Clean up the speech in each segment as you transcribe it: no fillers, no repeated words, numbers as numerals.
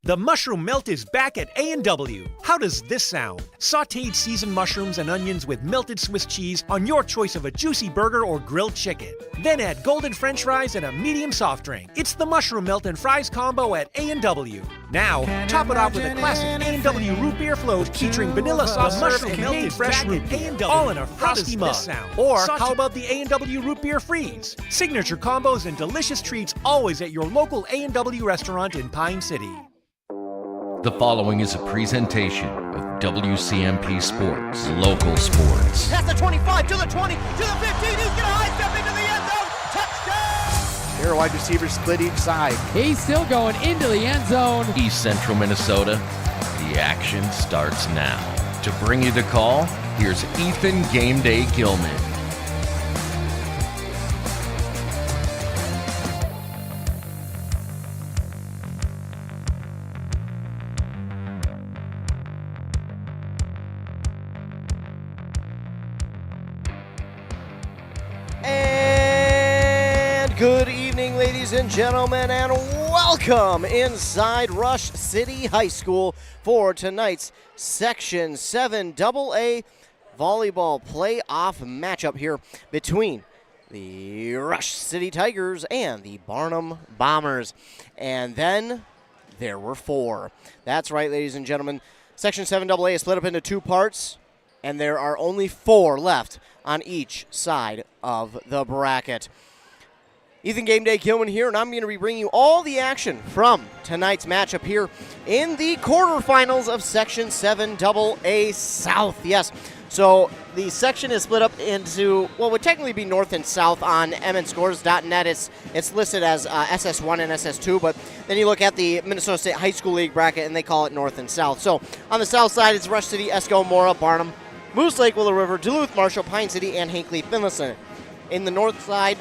The mushroom melt is back at A&W. How does this sound? Sautéed seasoned mushrooms and onions with melted Swiss cheese on your choice of a juicy burger or grilled chicken. Then add golden French fries and a medium soft drink. It's the mushroom melt and fries combo at A&W. Now, top it off with a classic A&W root beer float featuring vanilla sauce, mushroom melted fresh root beer, all in a frosty mug. Or how about the A&W root beer freeze? Signature combos and delicious treats always at your local A&W restaurant in Pine City. The following is a presentation of WCMP Sports, local sports. Past the 25, to the 20, to the 15, he's gonna high step into the end zone, touchdown! Here, wide receivers split each side. He's still going into the end zone. East Central Minnesota, the action starts now. To bring you the call, here's Ethan Game Day Gilman. Good evening, ladies and gentlemen, and welcome inside Rush City High School for tonight's Section 7 AA volleyball playoff matchup here between the Rush City Tigers and the Barnum Bombers. And then there were four. That's right, ladies and gentlemen. Section 7 AA is split up into two parts, and there are only four left on each side of the bracket. Ethan Game Day Gilman here, and I'm going to be bringing you all the action from tonight's matchup here in the quarterfinals of Section 7 AA South. Yes, so the section is split up into what would technically be North and South on mnscores.net. It's listed as SS1 and SS2, but then you look at the Minnesota State High School League bracket, and they call it North and South. So on the South side, it's Rush City, Esco, Mora, Barnum, Moose Lake, Willow River, Duluth, Marshall, Pine City, and Hinckley, Finlayson. In the North side,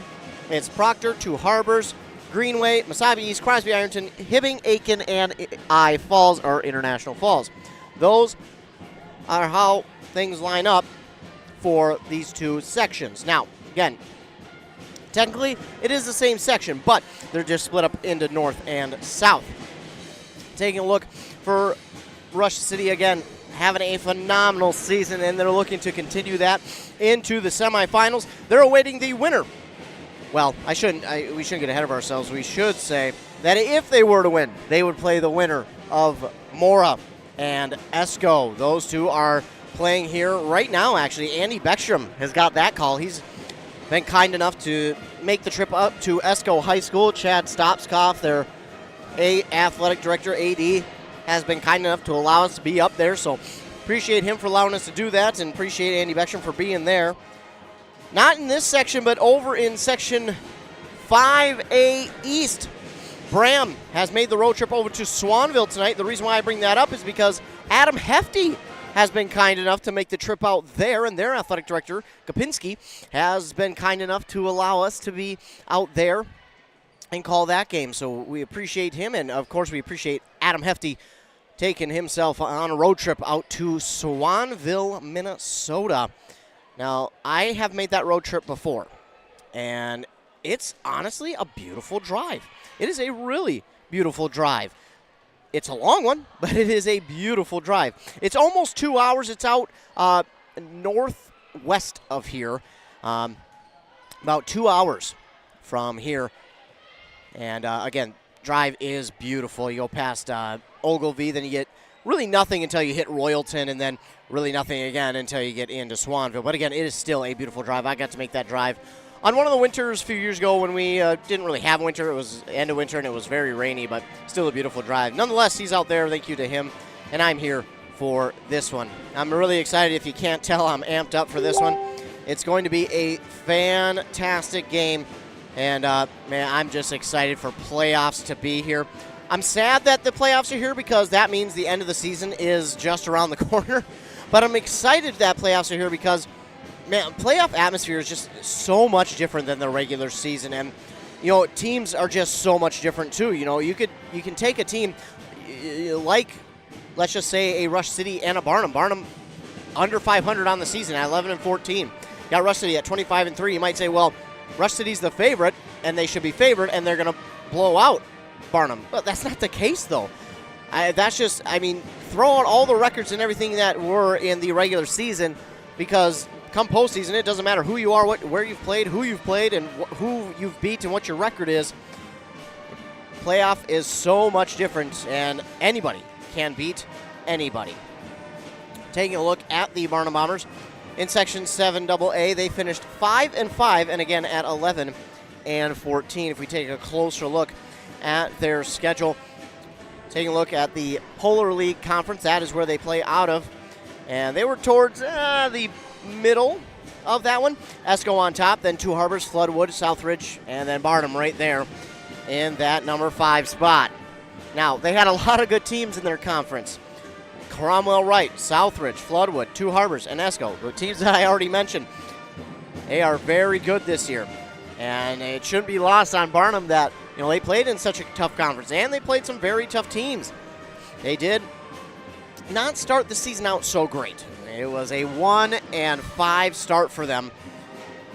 it's Proctor, Two Harbors, Greenway, Mesabi East, Crosby, Ironton, Hibbing, Aiken, and I Falls, or International Falls. Those are how things line up for these two sections. Now, again, technically it is the same section, but they're just split up into North and South. Taking a look for Rush City again, having a phenomenal season, and they're looking to continue that into the semifinals. They're awaiting the winner. Well, we shouldn't get ahead of ourselves. We should say that if they were to win, they would play the winner of Mora and Esco. Those two are playing here right now, actually. Andy Beckstrom has got that call. He's been kind enough to make the trip up to Esco High School. Chad Stopskoff, their athletic director, AD, has been kind enough to allow us to be up there. So appreciate him for allowing us to do that, and appreciate Andy Beckstrom for being there. Not in this section, but over in Section 5A East, Bram has made the road trip over to Swanville tonight. The reason why I bring that up is because Adam Hefty has been kind enough to make the trip out there, and their athletic director, Kopinski, has been kind enough to allow us to be out there and call that game. So we appreciate him, and of course we appreciate Adam Hefty taking himself on a road trip out to Swanville, Minnesota. Now, I have made that road trip before, and it's honestly a beautiful drive. It is a really beautiful drive. It's a long one, but it is a beautiful drive. It's almost 2 hours. It's out northwest of here, about 2 hours from here. And, again, drive is beautiful. You go past Ogilvie, then you get really nothing until you hit Royalton, and then really nothing again until you get into Swanville. But again, it is still a beautiful drive. I got to make that drive on one of the winters a few years ago when we didn't really have winter. It was the end of winter, and it was very rainy, but still a beautiful drive. Nonetheless, he's out there. Thank you to him, and I'm here for this one. I'm really excited. If you can't tell, I'm amped up for this one. It's going to be a fantastic game, and, man, I'm just excited for playoffs to be here. I'm sad that the playoffs are here because that means the end of the season is just around the corner. But I'm excited that playoffs are here because, man, playoff atmosphere is just so much different than the regular season. And, you know, teams are just so much different, too. You know, you can take a team like, let's just say, a Rush City and a Barnum. Barnum under 500 on the season at 11-14. Got Rush City at 25-3. You might say, well, Rush City's the favorite, and they should be favored, and they're going to blow out Barnum. But that's not the case, though. Throw out all the records and everything that were in the regular season, because come postseason, it doesn't matter who you are, where you've played, who you've played, and who you've beat and what your record is. Playoff is so much different, and anybody can beat anybody. Taking a look at the Barnum Bombers in Section 7AA, they finished 5-5, and again at 11-14. If we take a closer look at their schedule, taking a look at the Polar League Conference, that is where they play out of, and they were towards the middle of that one. Esco on top, then Two Harbors, Floodwood, Southridge, and then Barnum right there in that number 5 spot. Now, they had a lot of good teams in their conference. Cromwell Wright, Southridge, Floodwood, Two Harbors, and Esco, the teams that I already mentioned. They are very good this year, and it shouldn't be lost on Barnum that they played in such a tough conference, and they played some very tough teams. They did not start the season out so great. It was a 1-5 start for them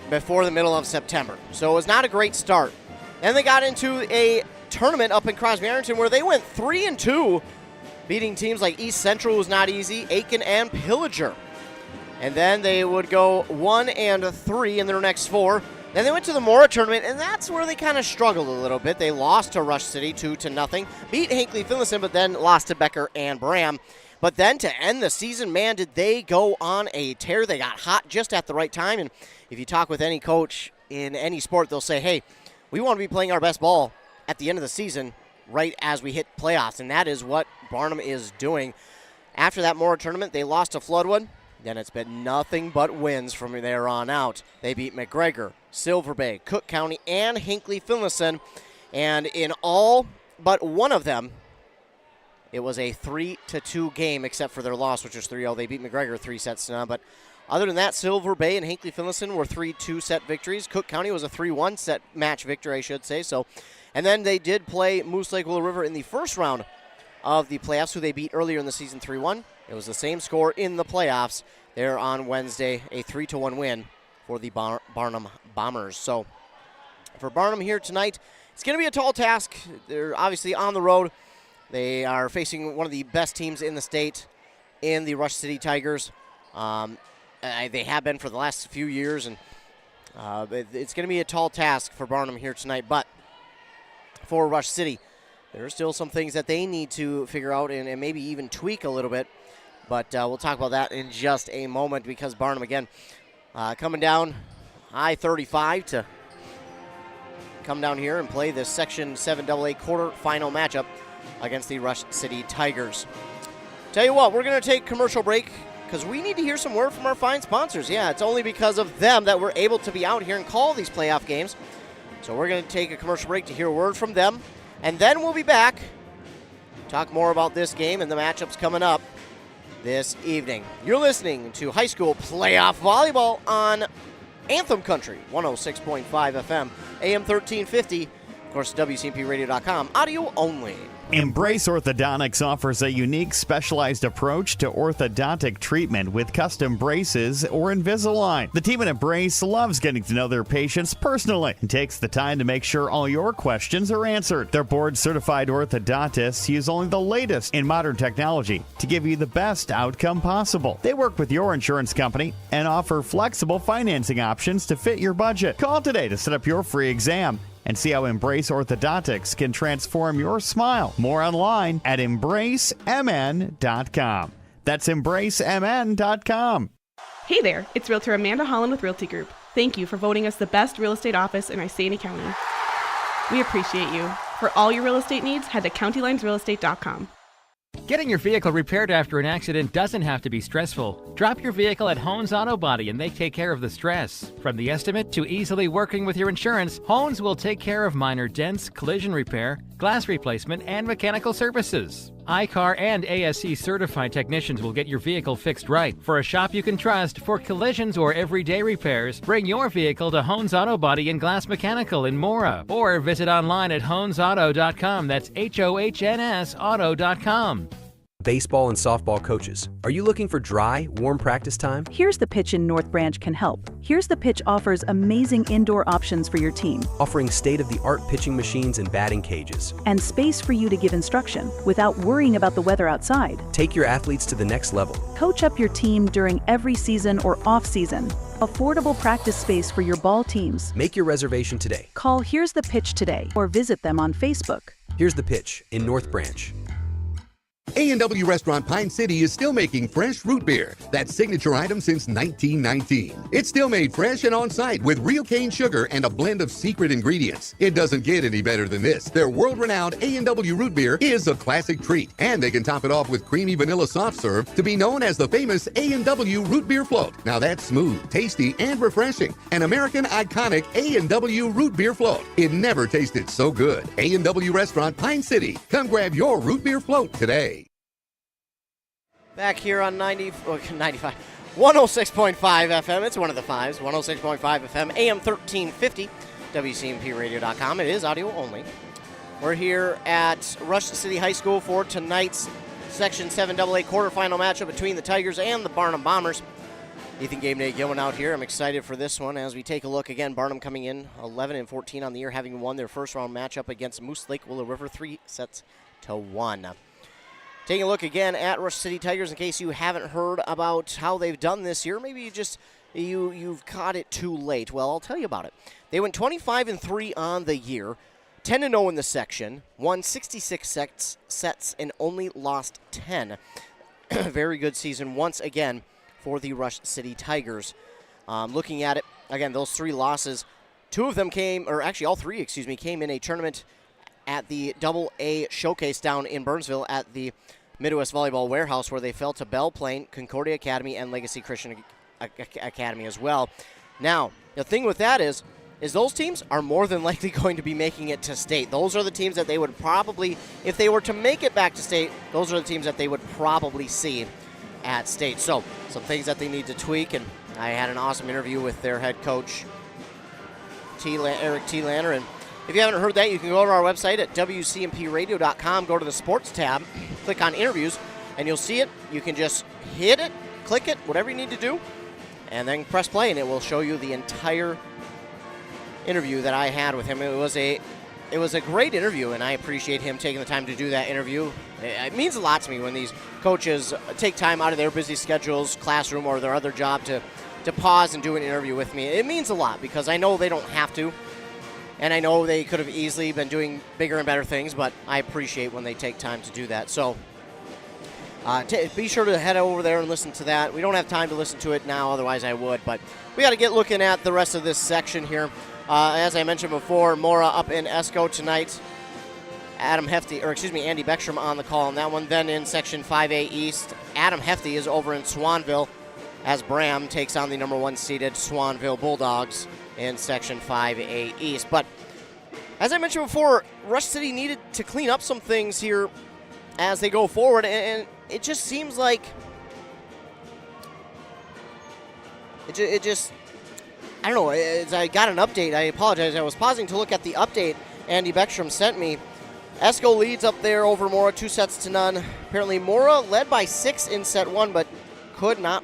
before the middle of September, so it was not a great start. Then they got into a tournament up in Crosby Ironton where they went 3-2, beating teams like East Central, was not easy, Aiken, and Pillager. And then they would go 1-3 in their next 4. Then they went to the Mora tournament, and that's where they kind of struggled a little bit. They lost to Rush City 2-0, beat Hinckley Finlayson, but then lost to Becker and Bram. But then to end the season, man, did they go on a tear. They got hot just at the right time. And if you talk with any coach in any sport, they'll say, hey, we want to be playing our best ball at the end of the season right as we hit playoffs. And that is what Barnum is doing. After that Mora tournament, they lost to Floodwood. Then it's been nothing but wins from there on out. They beat McGregor, Silver Bay, Cook County, and Hinckley Finlayson. And in all but one of them, it was a 3-2 game, except for their loss, which was 3-0. They beat McGregor 3-0. But other than that, Silver Bay and Hinckley Finlayson were 3-2 set victories. Cook County was a 3-1 set match victory, I should say. And then they did play Moose Lake Willow River in the first round of the playoffs, who they beat earlier in the season 3-1. It was the same score in the playoffs there on Wednesday, a 3-1 win for the Barnum Bombers. So for Barnum here tonight, it's going to be a tall task. They're obviously on the road. They are facing one of the best teams in the state in the Rush City Tigers. They have been for the last few years, and it's going to be a tall task for Barnum here tonight. But for Rush City, there are still some things that they need to figure out and maybe even tweak a little bit. But we'll talk about that in just a moment, because Barnum, again, coming down I-35 to come down here and play this Section 7AA quarterfinal matchup against the Rush City Tigers. Tell you what, we're going to take commercial break because we need to hear some word from our fine sponsors. Yeah, it's only because of them that we're able to be out here and call these playoff games. So we're going to take a commercial break to hear a word from them, and then we'll be back, talk more about this game and the matchups coming up this evening. You're listening to high school playoff volleyball on Anthem Country, 106.5 FM, AM 1350, of course, WCMPradio.com, audio only. Embrace Orthodontics offers a unique, specialized approach to orthodontic treatment with custom braces or Invisalign. The team at Embrace loves getting to know their patients personally and takes the time to make sure all your questions are answered. Their board-certified orthodontists use only the latest in modern technology to give you the best outcome possible. They work with your insurance company and offer flexible financing options to fit your budget. Call today to set up your free exam and see how Embrace Orthodontics can transform your smile. More online at embracemn.com. That's embracemn.com. Hey there, it's Realtor Amanda Holland with Realty Group. Thank you for voting us the best real estate office in Iceni County. We appreciate you. For all your real estate needs, head to countylinesrealestate.com. Getting your vehicle repaired after an accident doesn't have to be stressful. Drop your vehicle at Hones Auto Body and they take care of the stress. From the estimate to easily working with your insurance, Hones will take care of minor dents, collision repair, glass replacement, and mechanical services. iCar and ASE certified technicians will get your vehicle fixed right. For a shop you can trust for collisions or everyday repairs, bring your vehicle to Hones Auto Body and Glass Mechanical in Mora, or visit online at honesauto.com. That's HOHNS auto.com. Baseball and softball coaches, are you looking for dry, warm practice time? Here's the Pitch in North Branch can help. Here's the Pitch offers amazing indoor options for your team. Offering state-of-the-art pitching machines and batting cages. And space for you to give instruction without worrying about the weather outside. Take your athletes to the next level. Coach up your team during every season or off-season. Affordable practice space for your ball teams. Make your reservation today. Call Here's the Pitch today or visit them on Facebook. Here's the Pitch in North Branch. A&W Restaurant Pine City is still making fresh root beer, that signature item since 1919. It's still made fresh and on-site with real cane sugar and a blend of secret ingredients. It doesn't get any better than this. Their world-renowned A&W root beer is a classic treat, and they can top it off with creamy vanilla soft serve to be known as the famous A&W root beer float. Now that's smooth, tasty, and refreshing. An American iconic A&W root beer float. It never tasted so good. A&W Restaurant Pine City. Come grab your root beer float today. Back here on 106.5 FM. It's one of the fives. 106.5 FM, AM 1350, WCMPradio.com. It is audio only. We're here at Rush City High School for tonight's Section 7 AA quarterfinal matchup between the Tigers and the Barnum Bombers. Ethan Game Day Gilman out here. I'm excited for this one as we take a look again. Barnum coming in 11-14 on the year, having won their first round matchup against Moose Lake Willow River 3-1. Taking a look again at Rush City Tigers, in case you haven't heard about how they've done this year. Maybe you've caught it too late. Well, I'll tell you about it. They went 25-3 on the year, 10-0 in the section, won 66 sets, and only lost 10. Very good season once again for the Rush City Tigers. Looking at it, again, those three losses, all three came in a tournament at the AA Showcase down in Burnsville at the Midwest Volleyball Warehouse, where they fell to Belle Plaine, Concordia Academy, and Legacy Christian Academy as well. Now, the thing with that is those teams are more than likely going to be making it to state. Those are the teams that they would probably, if they were to make it back to state, those are the teams that they would probably see at state. So, some things that they need to tweak, and I had an awesome interview with their head coach, Eric T. Lanner, and if you haven't heard that, you can go to our website at WCMPradio.com, go to the sports tab, click on interviews, and you'll see it. You can just hit it, click it, whatever you need to do, and then press play, and it will show you the entire interview that I had with him. It was a great interview, and I appreciate him taking the time to do that interview. It means a lot to me when these coaches take time out of their busy schedules, classroom, or their other job to pause and do an interview with me. It means a lot because I know they don't have to. And I know they could have easily been doing bigger and better things, but I appreciate when they take time to do that. So be sure to head over there and listen to that. We don't have time to listen to it now, otherwise I would. But we got to get looking at the rest of this section here. As I mentioned before, Mora up in Esco tonight. Andy Beckstrom on the call on that one. Then in Section 5A East, Adam Hefty is over in Swanville as Bram takes on the number 1 seeded Swanville Bulldogs in Section 5A East. But as I mentioned before, Rush City needed to clean up some things here as they go forward, and it just seems like it just I don't know. As I got an update, I apologize. I was pausing to look at the update Andy Beckstrom sent me. Esco leads up there over Mora 2-0. Apparently Mora led by 6 in set 1, but could not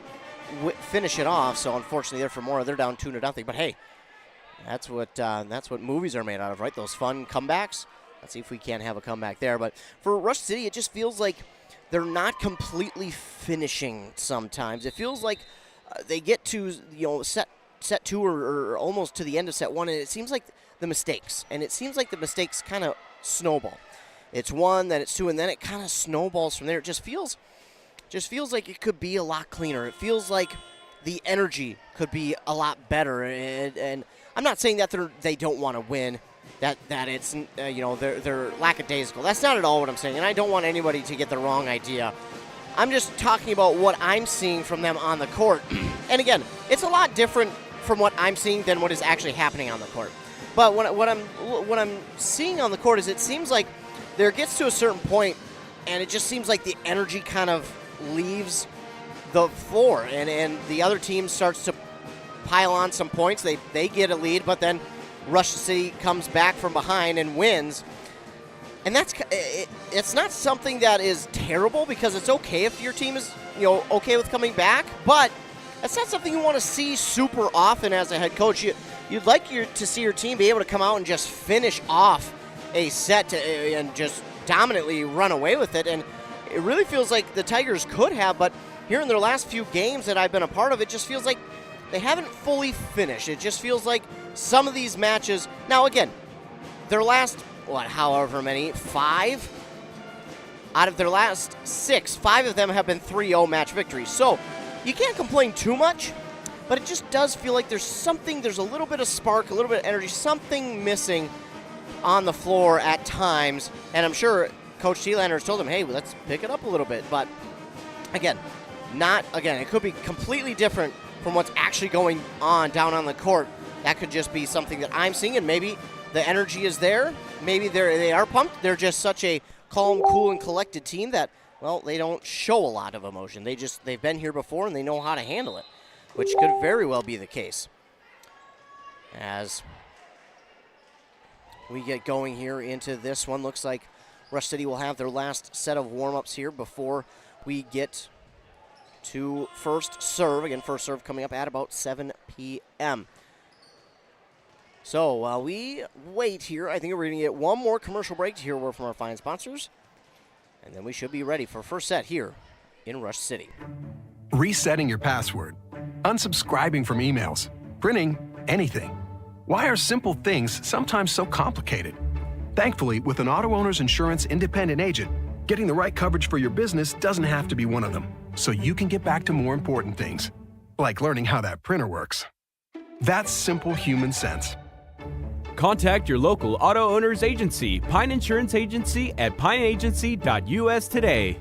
finish it off. So unfortunately there for Mora, they're down 2-0. But hey, that's what movies are made out of, right? Those fun comebacks. Let's see if we can't have a comeback there. But for Rush City, it just feels like they're not completely finishing sometimes. It feels like they get to set 2 or almost to the end of set 1, and it seems like the mistakes kind of snowball. It's 1, then it's 2, and then it kind of snowballs from there. It just feels like it could be a lot cleaner. It feels like the energy could be a lot better, and I'm not saying that they don't want to win, that it's they're lackadaisical. That's not at all what I'm saying, and I don't want anybody to get the wrong idea. I'm just talking about what I'm seeing from them on the court. And again, it's a lot different from what I'm seeing than what is actually happening on the court. But what I'm seeing on the court is it seems like there gets to a certain point, and it just seems like the energy kind of leaves the floor, and the other team starts to pile on some points. They get a lead, but then Rush City comes back from behind and wins. And it's not something that is terrible, because it's okay if your team is, okay with coming back, but that's not something you want to see super often as a head coach. You'd like to see your team be able to come out and just finish off a set and just dominantly run away with it. And it really feels like the Tigers could have, but here in their last few games that I've been a part of, it just feels like they haven't fully finished. It just feels like some of these matches, now again, their last, however many, 5? Out of their last 6, 5 of them have been 3-0 match victories. So you can't complain too much, but it just does feel like there's a little bit of spark, a little bit of energy, something missing on the floor at times. And I'm sure Coach Thielander has told them, hey, let's pick it up a little bit. But again, it could be completely different from what's actually going on down on the court. That could just be something that I'm seeing, and maybe the energy is there. Maybe they are pumped. They're just such a calm, cool, and collected team that, well, they don't show a lot of emotion. They've been here before, and they know how to handle it, which could very well be the case. As we get going here into this one, looks like Rush City will have their last set of warm-ups here before we get to first serve. Again, first serve coming up at about 7 p.m. So while we wait here, I think we're going to get one more commercial break to hear a word from our fine sponsors, and then we should be ready for first set here in Rush City. Resetting your password, unsubscribing from emails, printing anything. Why are simple things sometimes so complicated? Thankfully, with an Auto Owners Insurance independent agent, getting the right coverage for your business doesn't have to be one of them, so you can get back to more important things, like learning how that printer works. That's simple human sense. Contact your local auto owner's agency, Pine Insurance Agency, at pineagency.us today.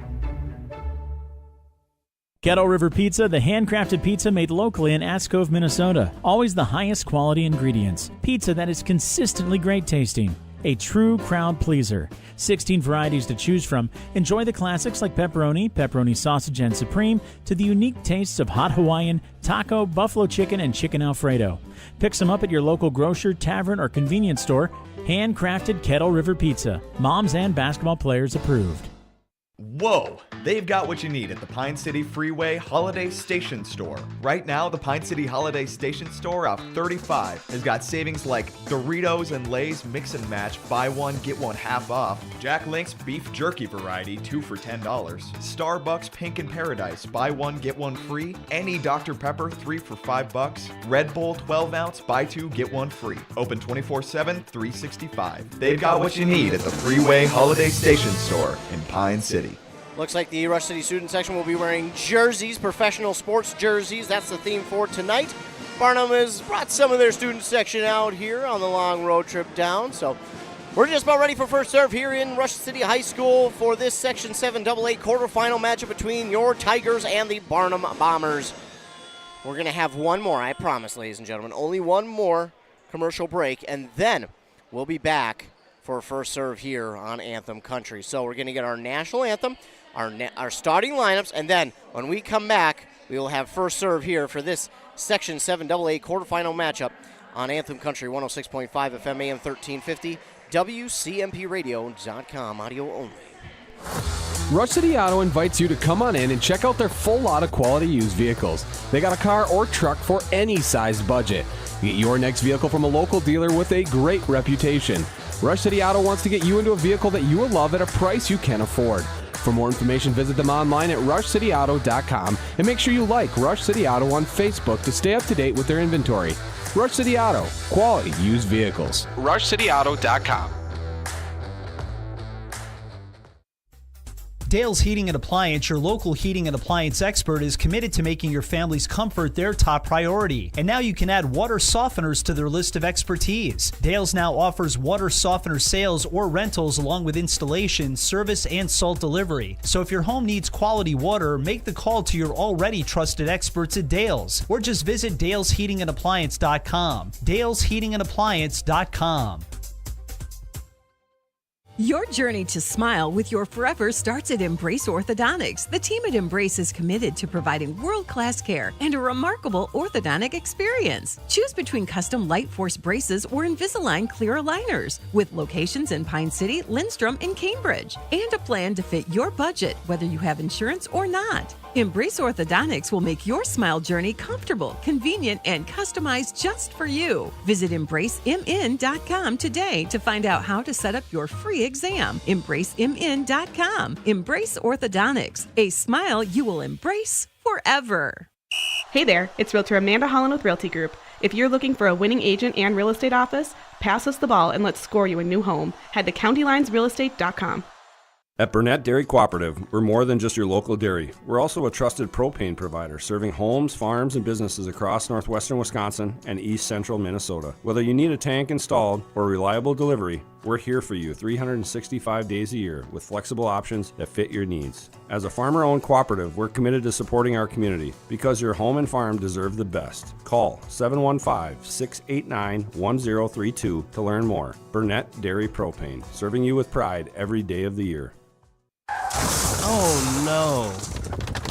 Kettle River Pizza, the handcrafted pizza made locally in Ash Cove, Minnesota. Always the highest quality ingredients. Pizza that is consistently great tasting. A true crowd pleaser. 16 varieties to choose from. Enjoy the classics like pepperoni, pepperoni sausage and supreme, to the unique tastes of hot Hawaiian, taco, buffalo chicken, and chicken Alfredo. Pick some up at your local grocer, tavern, or convenience store. Handcrafted Kettle River Pizza. Moms and basketball players approved. Whoa! They've got what you need at the Pine City Freeway Holiday Station Store. Right now, the Pine City Holiday Station Store off 35 has got savings like Doritos and Lay's Mix and Match, buy one, get one half off. Jack Link's Beef Jerky Variety, 2 for $10. Starbucks Pink in Paradise, buy one, get one free. Any Dr. Pepper, 3 for $5. Red Bull 12 ounce, buy 2, get 1 free. Open 24/7, 365. They've got what you need at the Freeway Holiday Station Store in Pine City. Looks like the Rush City student section will be wearing jerseys, professional sports jerseys. That's the theme for tonight. Barnum has brought some of their student section out here on the long road trip down. So we're just about ready for first serve here in Rush City High School for this Section 7 AA quarterfinal matchup between your Tigers and the Barnum Bombers. We're going to have one more, I promise, ladies and gentlemen. Only one more commercial break, and then we'll be back for first serve here on Anthem Country. So we're going to get our national anthem, our starting lineups, and then when we come back, we will have first serve here for this Section 7 AA quarterfinal matchup on Anthem Country, 106.5 FM, AM 1350, WCMPradio.com, audio only. Rush City Auto invites you to come on in and check out their full lot of quality used vehicles. They got a car or truck for any size budget. Get your next vehicle from a local dealer with a great reputation. Rush City Auto wants to get you into a vehicle that you will love at a price you can afford. For more information, visit them online at rushcityauto.com and make sure you like Rush City Auto on Facebook to stay up to date with their inventory. Rush City Auto, quality used vehicles. rushcityauto.com. Dale's Heating and Appliance, your local heating and appliance expert, is committed to making your family's comfort their top priority. And now you can add water softeners to their list of expertise. Dale's now offers water softener sales or rentals along with installation, service, and salt delivery. So if your home needs quality water, make the call to your already trusted experts at Dale's, or just visit dalesheatingandappliance.com. dalesheatingandappliance.com. Your journey to smile with your forever starts at Embrace Orthodontics. The team at Embrace is committed to providing world-class care and a remarkable orthodontic experience. Choose between custom Light Force braces or Invisalign clear aligners with locations in Pine City, Lindstrom, and Cambridge, and a plan to fit your budget, whether you have insurance or not. Embrace Orthodontics will make your smile journey comfortable, convenient, and customized just for you. Visit EmbraceMN.com today to find out how to set up your free exam. EmbraceMN.com. Embrace Orthodontics. A smile you will embrace forever. Hey there, it's Realtor Amanda Holland with Realty Group. If you're looking for a winning agent and real estate office, pass us the ball and let's score you a new home. Head to CountyLinesRealEstate.com. At Burnett Dairy Cooperative, we're more than just your local dairy. We're also a trusted propane provider, serving homes, farms, and businesses across northwestern Wisconsin and east central Minnesota. Whether you need a tank installed or reliable delivery, we're here for you 365 days a year with flexible options that fit your needs. As a farmer-owned cooperative, we're committed to supporting our community because your home and farm deserve the best. Call 715-689-1032 to learn more. Burnett Dairy Propane, serving you with pride every day of the year. Oh no.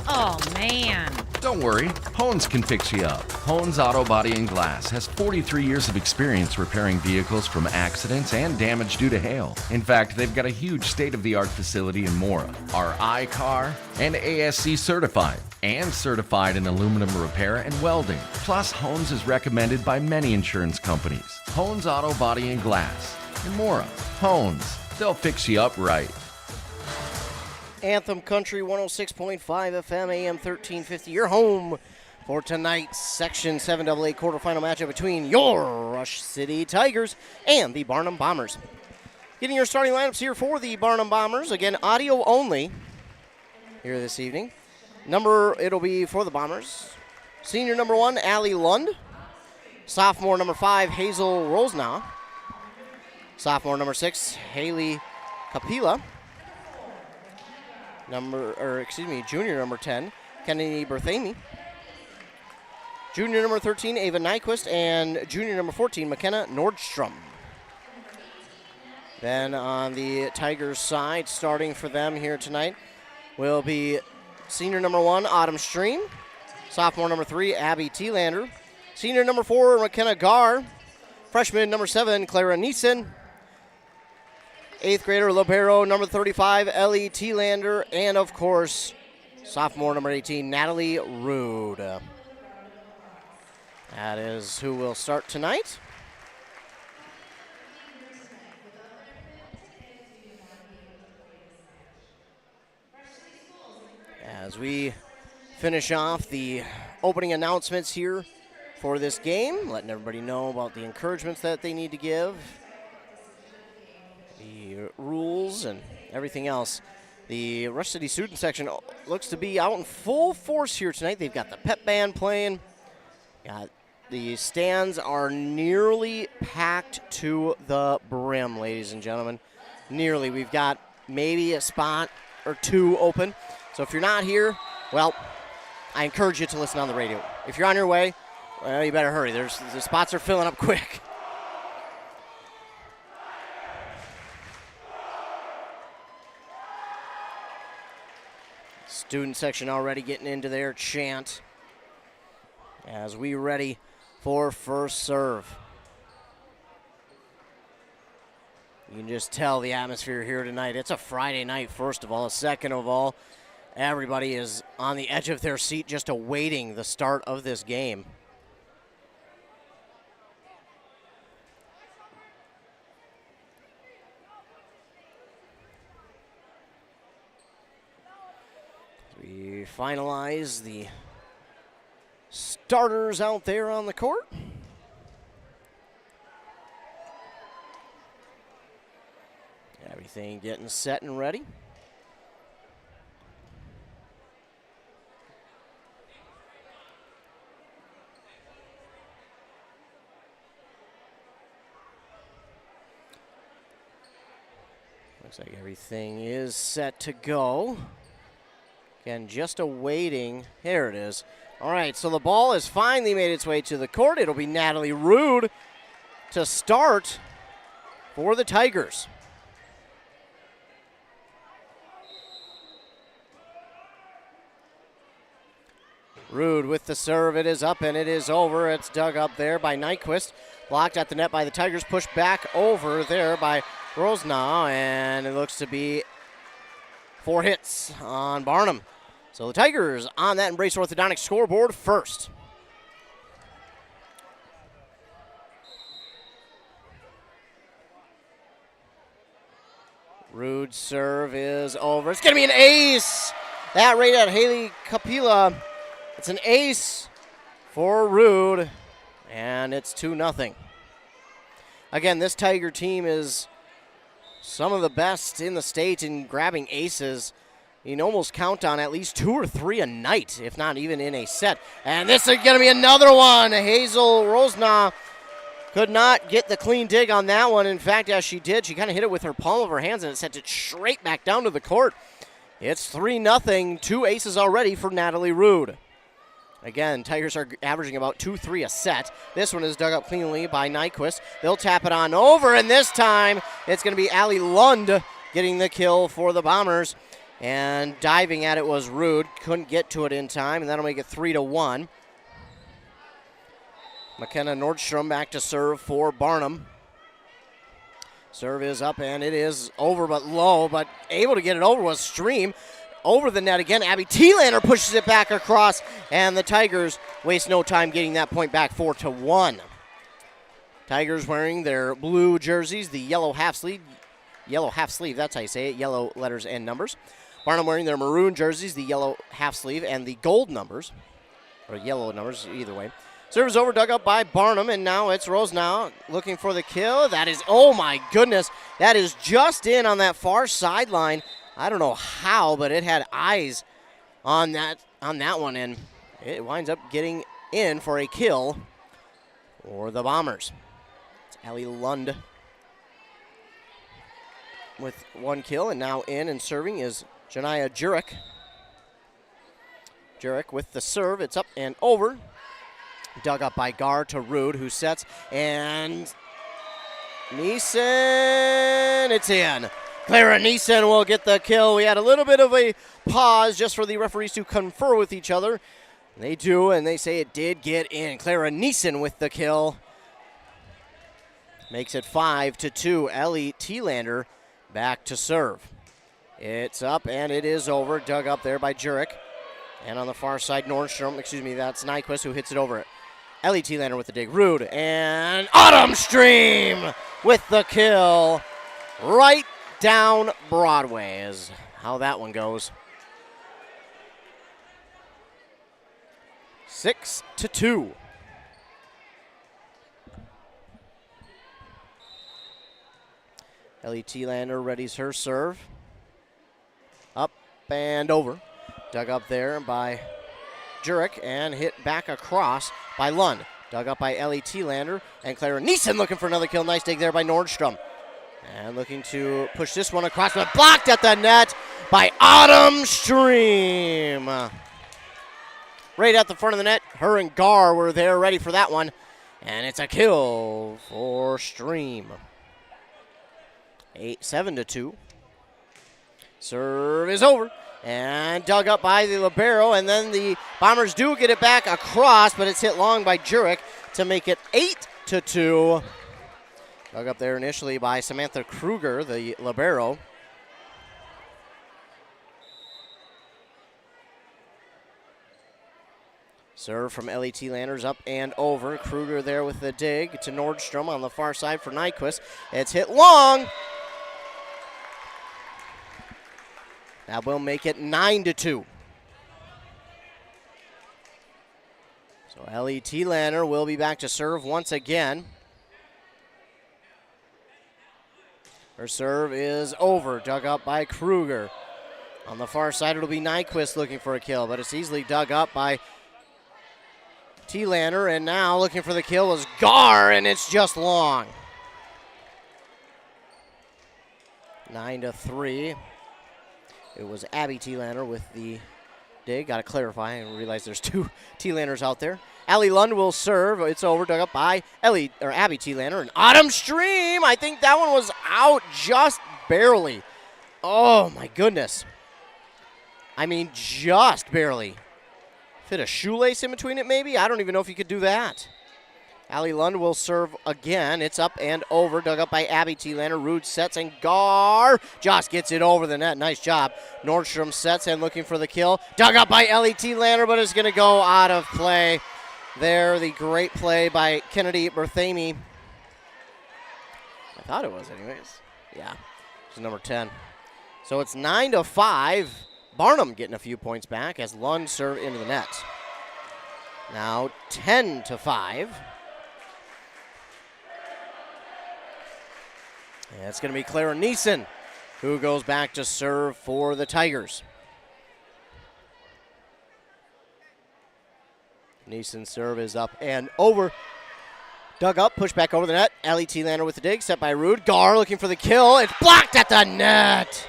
Oh man. Don't worry, Hones can fix you up. Hones Auto Body and Glass has 43 years of experience repairing vehicles from accidents and damage due to hail. In fact, they've got a huge state-of-the-art facility in Mora, are iCar and ASC certified, and certified in aluminum repair and welding. Plus, Hones is recommended by many insurance companies. Hones Auto Body and Glass in Mora. Hones, they'll fix you up right. Anthem Country 106.5 FM, AM 1350. Your home for tonight's Section 7AA quarterfinal matchup between your Rush City Tigers and the Barnum Bombers. Getting your starting lineups here for the Barnum Bombers. Again, audio only here this evening. It'll be for the Bombers. Senior number 1, Allie Lund. Sophomore number 5, Hazel Rosnaugh. Sophomore number 6, Haley Capilla. Junior number 10, Kennedy Berthamy. Junior number 13, Ava Nyquist, and junior number 14, McKenna Nordstrom. Then on the Tigers side, starting for them here tonight, will be senior number 1, Autumn Stream. Sophomore number 3, Abby Thielander. Senior number 4, McKenna Garr. Freshman number 7, Clara Neeson. 8th grader libero number 35, Ellie Thielander, and of course, sophomore number 18, Natalie Rude. That is who will start tonight. As we finish off the opening announcements here for this game, letting everybody know about the encouragements that they need to give, the rules and everything else. The Rush City student section looks to be out in full force here tonight. They've got the pep band playing. The stands are nearly packed to the brim, ladies and gentlemen. Nearly. We've got maybe a spot or two open. So if you're not here, well, I encourage you to listen on the radio. If you're on your way, well, you better hurry. The spots are filling up quick. Student section already getting into their chant as we ready for first serve. You can just tell the atmosphere here tonight. It's a Friday night, first of all. Second of all, everybody is on the edge of their seat just awaiting the start of this game. We finalize the starters out there on the court. Everything getting set and ready. Looks like everything is set to go. Again, just awaiting. Here it is. All right, so the ball has finally made its way to the court. It'll be Natalie Rude to start for the Tigers. Rude with the serve. It is up and it is over. It's dug up there by Nyquist. Blocked at the net by the Tigers. Pushed back over there by Rosna. And it looks to be 4 hits on Barnum. So the Tigers on that Embrace Orthodontics scoreboard first. Rude serve is over. It's going to be an ace. That right at Haley Kapila. It's an ace for Rude, and it's 2-0. Again, this Tiger team is some of the best in the state in grabbing aces. You can almost count on at least 2 or 3 a night, if not even in a set. And this is going to be another one. Hazel Rosna could not get the clean dig on that one. In fact, as she did, she kind of hit it with her palm of her hands, and it sent it straight back down to the court. It's 3-0, 2 aces already for Natalie Rude. Again, Tigers are averaging about 2-3 a set. This one is dug up cleanly by Nyquist. They'll tap it on over, and this time it's going to be Allie Lund getting the kill for the Bombers. And diving at it was Rude. Couldn't get to it in time, and that'll make it 3-1. McKenna Nordstrom back to serve for Barnum. Serve is up, and it is over but low, but able to get it over was Stream. Over the net again. Abby Thielander pushes it back across, and the Tigers waste no time getting that point back 4-1. Tigers wearing their blue jerseys, the yellow half sleeve, that's how you say it, yellow letters and numbers. Barnum wearing their maroon jerseys, the yellow half sleeve, and the gold numbers, or yellow numbers, either way. Serve is over, dug up by Barnum, and now it's Rose now looking for the kill. That is, oh my goodness, that is just in on that far sideline. I don't know how, but it had eyes on that one, and it winds up getting in for a kill for the Bombers. It's Allie Lund with 1 kill, and now in and serving is Janiyah Jurek. Jurek with the serve. It's up and over. Dug up by Gar to Rude, who sets, and Neeson, it's in. Clara Neeson will get the kill. We had a little bit of a pause just for the referees to confer with each other. They do, and they say it did get in. Clara Neeson with the kill. Makes it 5-2. Ellie Thielander back to serve. It's up, and it is over. Dug up there by Jurek. And on the far side, Nordstrom, that's Nyquist who hits it over it. Ellie Thielander with the dig. Rude, and Autumn Stream with the kill. Right down Broadway is how that one goes. 6-2. Ellie Thielander readies her serve. Up and over. Dug up there by Jurek and hit back across by Lund. Dug up by Ellie Thielander, and Clara Neeson looking for another kill. Nice dig there by Nordstrom. And looking to push this one across, but blocked at the net by Autumn Stream. Right at the front of the net, her and Gar were there ready for that one. And it's a kill for Stream. 7-2. Serve is over. And dug up by the libero, and then the Bombers do get it back across, but it's hit long by Jurek to make it 8-2. Dug up there initially by Samantha Kruger, the libero. Serve from Ellie Thielander's up and over. Kruger there with the dig to Nordstrom on the far side for Nyquist. It's hit long. That will make it 9-2. So Ellie Thielander will be back to serve once again. Her serve is over, dug up by Kruger. On the far side, it'll be Nyquist looking for a kill, but it's easily dug up by Thielander, and now looking for the kill is Gar, and it's just long. 9-3. It was Abby Thielander with the dig. Got to clarify and realize there's 2 Thielanders out there. Allie Lund will serve. It's over, dug up by Abby Thielander. And Autumn Stream, I think that one was out just barely. Oh, my goodness. I mean, just barely. fit a shoelace in between it maybe? I don't even know if you could do that. Allie Lund will serve again. It's up and over. Dug up by Abby T-Lander. Rude sets and Gar just gets it over the net. Nice job. Nordstrom sets and looking for the kill. Dug up by Ellie T-Lander, but it's going to go out of play. There, the great play by Kennedy Berthamy. I thought it was anyways. Yeah, it's number 10. So it's 9-5. Barnum getting a few points back as Lund serve into the net. Now 10-5. And it's going to be Clara Neeson who goes back to serve for the Tigers. Neeson's serve is up and over. Dug up, pushed back over the net. Allie T-Lander with the dig, set by Rude. Gar looking for the kill. It's blocked at the net.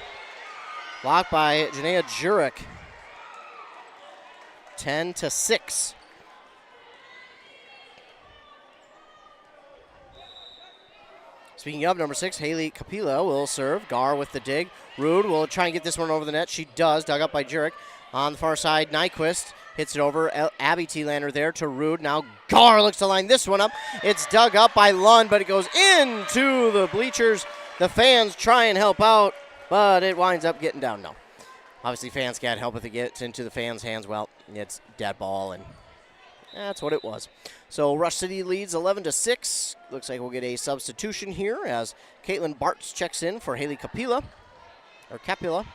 Blocked by Janaea Jurek. 10-6. Speaking of number 6, Haley Capilla will serve. Gar with the dig. Rude will try and get this one over the net. She does. Dug up by Jurek. On the far side, Nyquist hits it over. Abby T-Lander there to Rude. Now Gar looks to line this one up. It's dug up by Lund, but it goes into the bleachers. The fans try and help out, but it winds up getting down. No. Obviously, fans can't help if it gets into the fans' hands. Well, it's dead ball, and that's what it was. So Rush City leads 11-6. Looks like we'll get a substitution here as Caitlin Bartz checks in for Haley Capilla. Or Capilla.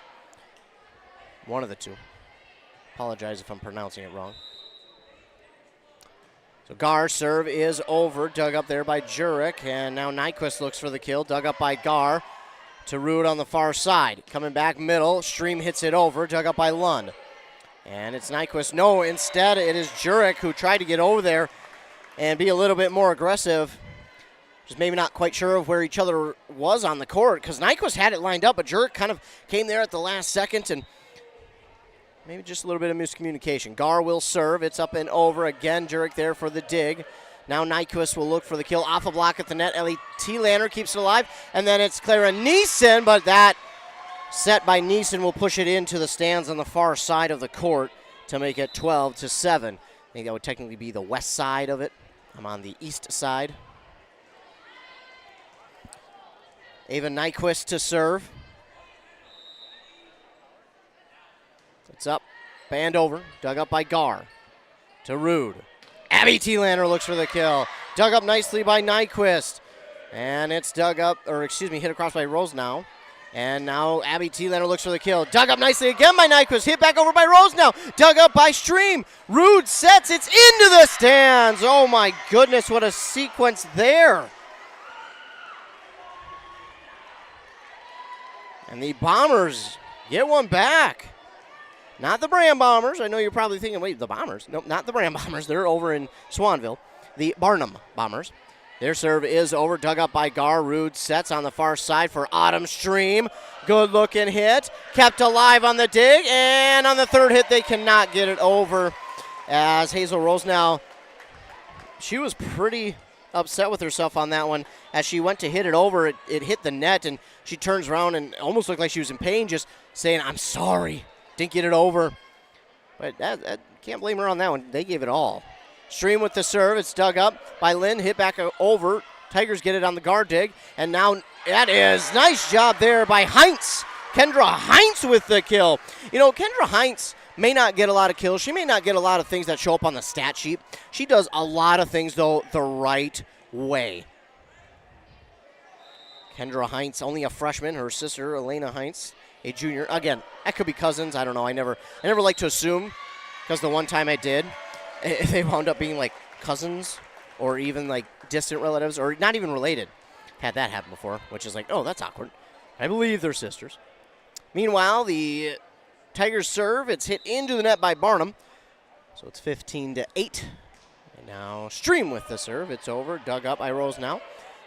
One of the two. Apologize if I'm pronouncing it wrong. So Gar's serve is over. Dug up there by Jurek. And now Nyquist looks for the kill. Dug up by Gar to Rude on the far side. Coming back middle. Stream hits it over. Dug up by Lund. And it's Nyquist. No, instead it is Jurek who tried to get over there and be a little bit more aggressive. Just maybe not quite sure of where each other was on the court because Nyquist had it lined up, but Jurek kind of came there at the last second and maybe just a little bit of miscommunication. Gar will serve. It's up and over. Again, Jurek there for the dig. Now Nyquist will look for the kill. Off a block at the net. Ellie T-Lander keeps it alive. And then it's Clara Neeson, but that set by Neeson will push it into the stands on the far side of the court to make it 12-7. I think that would technically be the west side of it. I'm on the east side. Ava Nyquist to serve. It's up, band over, dug up by Gar to Rude. Abby T-Lander looks for the kill. Dug up nicely by Nyquist. And it's dug up, or excuse me, hit across by Rose now. And now Abby T-Lander looks for the kill. Dug up nicely again by Nyquist. Hit back over by Rose now. Dug up by Stream. Rude sets. It's into the stands. Oh my goodness, what a sequence there. And the Bombers get one back. Not the Bram Bombers. I know you're probably thinking, wait, the Bombers? Nope, not the Bram Bombers. They're over in Swanville. The Barnum Bombers. Their serve is over, dug up by Gar. Rude sets on the far side for Autumn Stream. Good looking hit. Kept alive on the dig, and on the third hit, they cannot get it over. As Hazel Rose now, she was pretty upset with herself on that one. As she went to hit it over, it hit the net, and she turns around and almost looked like she was in pain, just saying, I'm sorry, didn't get it over. But that can't blame her on that one. They gave it all. Stream with the serve. It's dug up by Lynn. Hit back over. Tigers get it on the guard dig. And now that is nice job there by Heinz. Kendra Heinz with the kill. You know, Kendra Heinz may not get a lot of kills. She may not get a lot of things that show up on the stat sheet. She does a lot of things, though, the right way. Kendra Heinz, only a freshman. Her sister, Elena Heinz, a junior. Again, that could be cousins. I don't know. I never like to assume, because the one time I did, they wound up being like cousins or even like distant relatives or not even related. Had that happen before, which is like, oh, that's awkward. I believe they're sisters. Meanwhile, the Tigers serve. It's hit into the net by Barnum. So it's 15-8. And now Stream with the serve. It's over. Dug up by Rose now.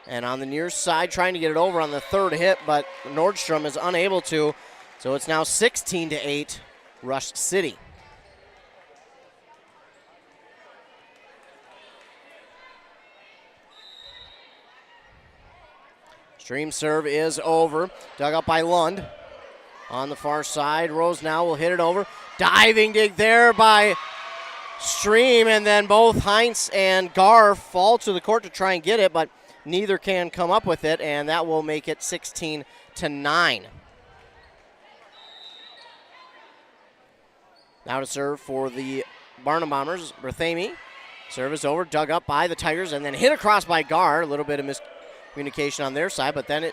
And on the near side, trying to get it over on the third hit, but Nordstrom is unable to. So it's now 16-8, Rush City. Stream serve is over. Dug up by Lund. On the far side, Rose now will hit it over. Diving dig there by Stream, and then both Heinz and Gar fall to the court to try and get it, but neither can come up with it, and that will make it 16-9. Now to serve for the Barnum Bombers, Berthamy. Serve is over, dug up by the Tigers, and then hit across by Gar. A little bit of miscommunication on their side, but then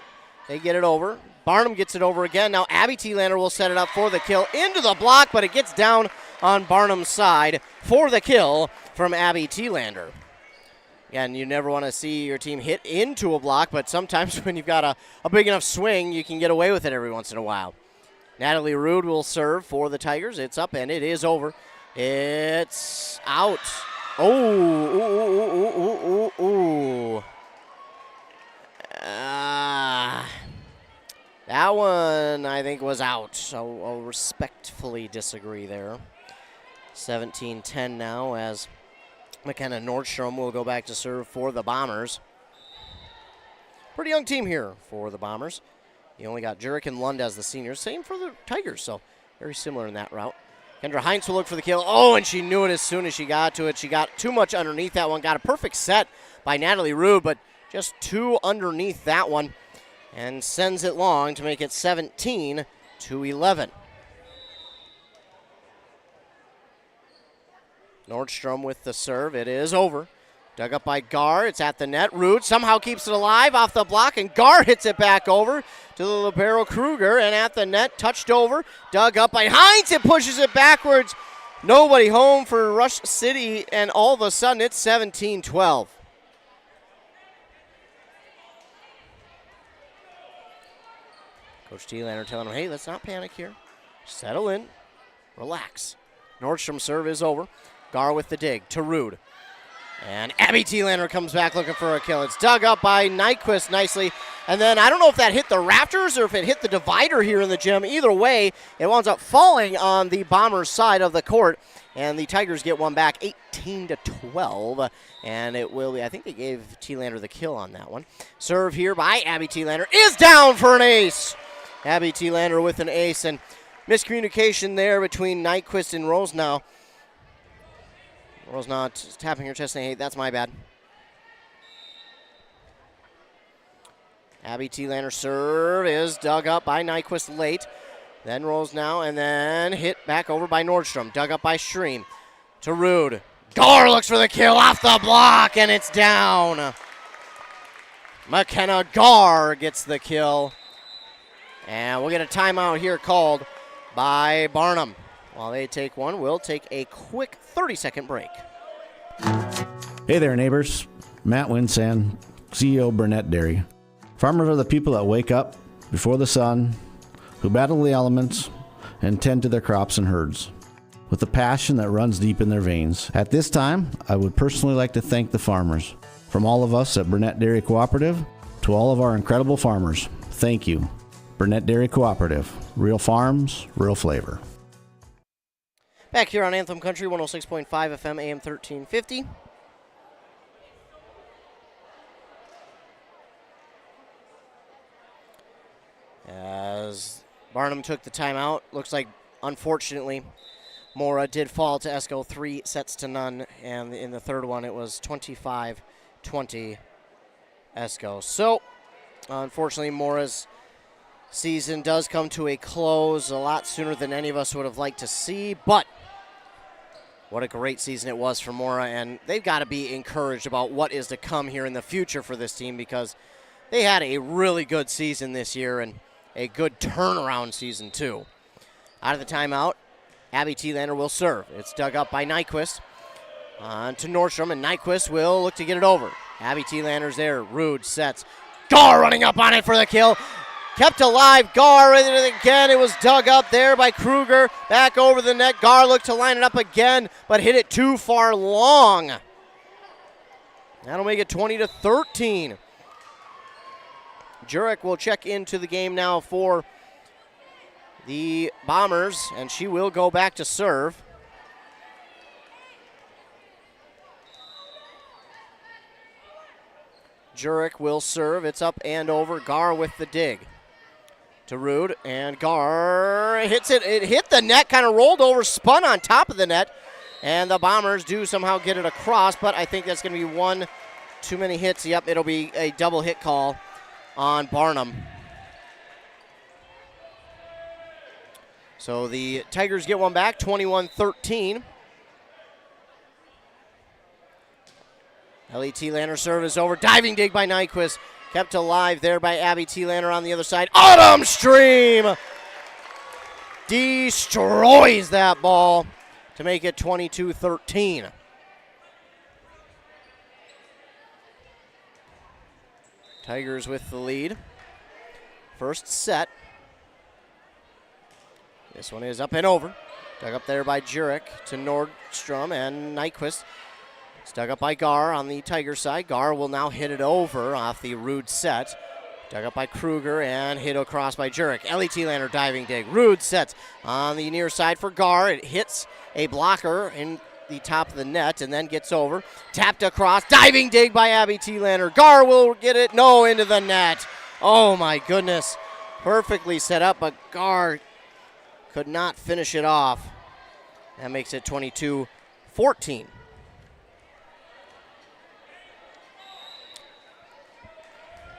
they get it over. Barnum gets it over again. Now Abby Thielander will set it up for the kill into the block, but it gets down on Barnum's side for the kill from Abby Thielander. Again, you never want to see your team hit into a block, but sometimes when you've got a big enough swing, you can get away with it every once in a while. Natalie Rude will serve for the Tigers. It's up and it is over. It's out. That one, I think, was out. So I'll respectfully disagree there. 17-10 now as McKenna Nordstrom will go back to serve for the Bombers. Pretty young team here for the Bombers. You only got Jurek and Lund as the seniors. Same for the Tigers, so very similar in that route. Kendra Heinz will look for the kill. Oh, and she knew it as soon as she got to it. She got too much underneath that one. Got a perfect set by Natalie Rude, but just too underneath that one. And sends it long to make it 17-11. Nordstrom with the serve. It is over. Dug up by Gar. It's at the net. Rude somehow keeps it alive off the block, and Gar hits it back over to the libero Kruger, and at the net, touched over. Dug up by Heinz. It pushes it backwards. Nobody home for Rush City, and all of a sudden it's 17-12. Coach Thielander telling him, hey, let's not panic here. Settle in. Relax. Nordstrom's serve is over. Gar with the dig to Rude. And Abby Thielander comes back looking for a kill. It's dug up by Nyquist nicely. And then I don't know if that hit the rafters or if it hit the divider here in the gym. Either way, it winds up falling on the Bombers' side of the court. And the Tigers get one back 18-12. And it will be, I think they gave Thielander the kill on that one. Serve here by Abby Thielander is down for an ace. Abby Thielander with an ace. And miscommunication there between Nyquist and Rosenau. Rosenau tapping her chest saying, hey, that's my bad. Abby Thielander serve is dug up by Nyquist late. Then Rosenau and then hit back over by Nordstrom. Dug up by Stream to Rude. Gar looks for the kill off the block and it's down. McKenna Gar gets the kill. And we'll get a timeout here called by Barnum. While they take one, we'll take a quick 30-second break. Hey there, neighbors. Matt Winsan, CEO Burnett Dairy. Farmers are the people that wake up before the sun, who battle the elements, and tend to their crops and herds with a passion that runs deep in their veins. At this time, I would personally like to thank the farmers. From all of us at Burnett Dairy Cooperative to all of our incredible farmers, thank you. Burnett Dairy Cooperative. Real farms, real flavor. Back here on Anthem Country, 106.5 FM, AM 1350. As Barnum took the timeout, looks like, unfortunately, Mora did fall to Esco 3-0, and in the third one it was 25-20 Esco. So, unfortunately, Mora's season does come to a close a lot sooner than any of us would have liked to see, but what a great season it was for Mora, and they've got to be encouraged about what is to come here in the future for this team because they had a really good season this year and a good turnaround season too. Out of the timeout, Abby Thielander will serve. It's dug up by Nyquist. On to Nordstrom, and Nyquist will look to get it over. Abby Thielander's there. Rude sets. Gar running up on it for the kill. Kept alive. Gar with it again. It was dug up there by Kruger. Back over the net. Gar looked to line it up again, but hit it too far long. That'll make it 20-13. Jurek will check into the game now for the Bombers, and she will go back to serve. Jurek will serve. It's up and over. Gar with the dig. To Rude, and Gar hits it. It hit the net, kind of rolled over, spun on top of the net. And the Bombers do somehow get it across, but I think that's going to be one too many hits. Yep, it'll be a double hit call on Barnum. So the Tigers get one back, 21-13. Ellie T-Lander serve is over. Diving dig by Nyquist. Kept alive there by Abby T-Lander on the other side. Autumn Stream destroys that ball to make it 22-13. Tigers with the lead. First set. This one is up and over. Dug up there by Jurek to Nordstrom and Nyquist. It's dug up by Gar on the Tiger side. Gar will now hit it over off the Rude set. Dug up by Kruger and hit across by Jurek. Ellie T-Lander diving dig. Rude sets on the near side for Gar. It hits a blocker in the top of the net and then gets over. Tapped across. Diving dig by Abby T-Lander. Gar will get it. No, into the net. Oh my goodness. Perfectly set up, but Gar could not finish it off. That makes it 22-14.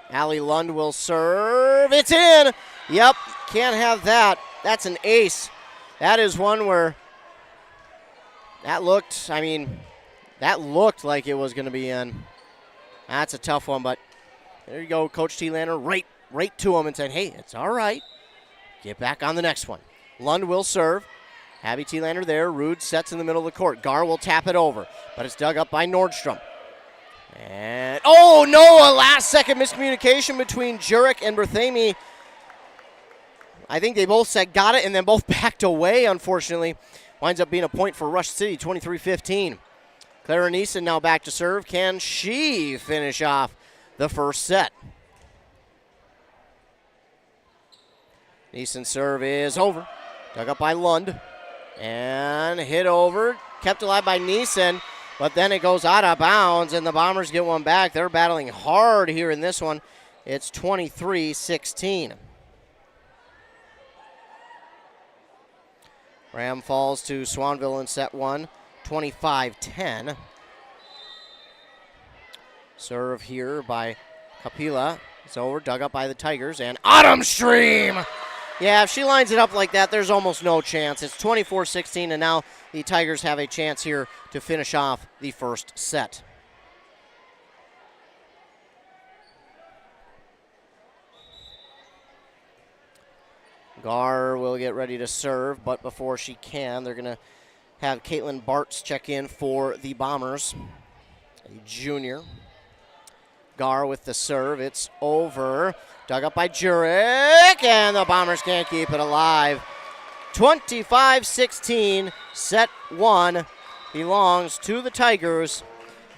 Allie Lund will serve. It's in. Yep, can't have that. That's an ace. That is one where that looked like it was going to be in. That's a tough one, but there you go. Coach T-Lander right to him and said, hey, it's all right. Get back on the next one. Lund will serve. Abby T-Lander there. Rude sets in the middle of the court. Gar will tap it over, but it's dug up by Nordstrom. And, oh no, a last-second miscommunication between Jurek and Berthamy. I think they both said got it and then both backed away, unfortunately. Winds up being a point for Rush City, 23-15. Clara Neeson now back to serve. Can she finish off the first set? Neeson's serve is over. Dug up by Lund. And hit over. Kept alive by Neeson. But then it goes out of bounds, and the Bombers get one back. They're battling hard here in this one. It's 23-16. Ram falls to Swanville in set one, 25-10. Serve here by Kapila. It's over, dug up by the Tigers, and Autumn Stream! Yeah, if she lines it up like that, there's almost no chance. It's 24-16, and now the Tigers have a chance here to finish off the first set. Gar will get ready to serve, but before she can, they're going to have Caitlin Bartz check in for the Bombers, a junior. Gar with the serve. It's over. Dug up by Jurek, and the Bombers can't keep it alive. 25-16, set one belongs to the Tigers,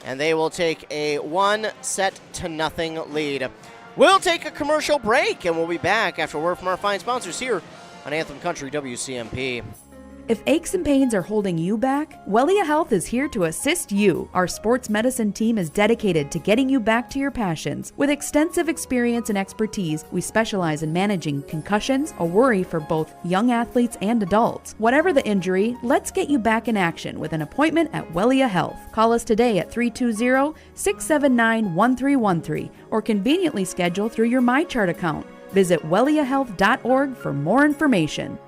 and they will take a 1-0 lead. We'll take a commercial break, and we'll be back after a word from our fine sponsors here on Anthem Country WCMP. If aches and pains are holding you back, Wellia Health is here to assist you. Our sports medicine team is dedicated to getting you back to your passions. With extensive experience and expertise, we specialize in managing concussions, a worry for both young athletes and adults. Whatever the injury, let's get you back in action with an appointment at Wellia Health. Call us today at 320-679-1313 or conveniently schedule through your MyChart account. Visit welliahealth.org for more information.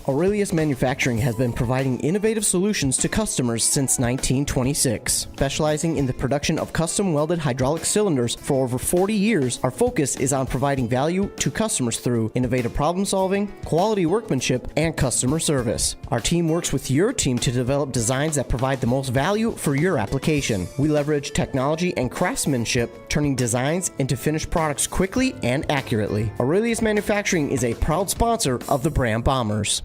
Aurelius Manufacturing has been providing innovative solutions to customers since 1926. Specializing in the production of custom welded hydraulic cylinders for over 40 years, our focus is on providing value to customers through innovative problem solving, quality workmanship, and customer service. Our team works with your team to develop designs that provide the most value for your application. We leverage technology and craftsmanship, turning designs into finished products quickly and accurately. Aurelius Manufacturing is a proud sponsor of the Brand Bombers.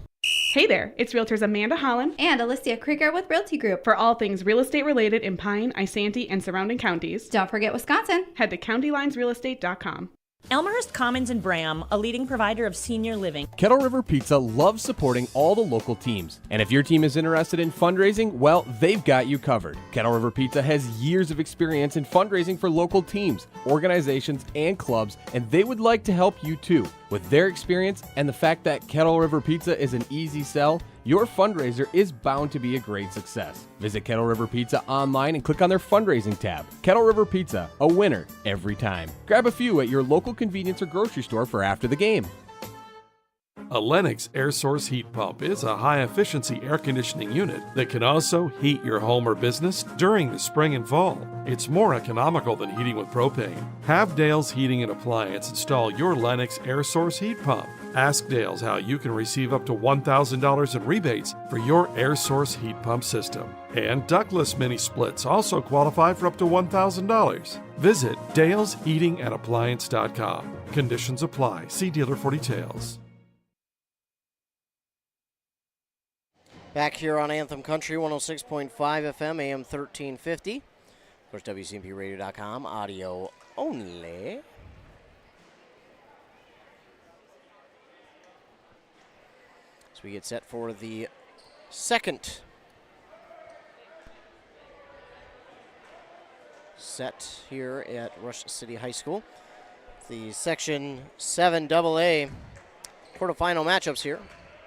Hey there, it's Realtors Amanda Holland and Alicia Krieger with Realty Group. For all things real estate related in Pine, Isanti, and surrounding counties. Don't forget Wisconsin. Head to countylinesrealestate.com. Elmhurst Commons in Bram, a leading provider of senior living. Kettle River Pizza loves supporting all the local teams. And if your team is interested in fundraising, well, they've got you covered. Kettle River Pizza has years of experience in fundraising for local teams, organizations, and clubs, and they would like to help you too. With their experience and the fact that Kettle River Pizza is an easy sell, your fundraiser is bound to be a great success. Visit Kettle River Pizza online and click on their fundraising tab. Kettle River Pizza, a winner every time. Grab a few at your local convenience or grocery store for after the game. A Lennox air source heat pump is a high-efficiency air conditioning unit that can also heat your home or business during the spring and fall. It's more economical than heating with propane. Have Dale's Heating and Appliance install your Lennox air source heat pump. Ask Dale's how you can receive up to $1,000 in rebates for your air source heat pump system. And ductless mini splits also qualify for up to $1,000. Visit dalesheatingandappliance.com. Conditions apply. See dealer for details. Back here on Anthem Country, 106.5 FM, AM 1350. Of course, WCMPradio.com, audio only. So we get set for the second set here at Rush City High School. The Section 7 AA quarterfinal matchups here.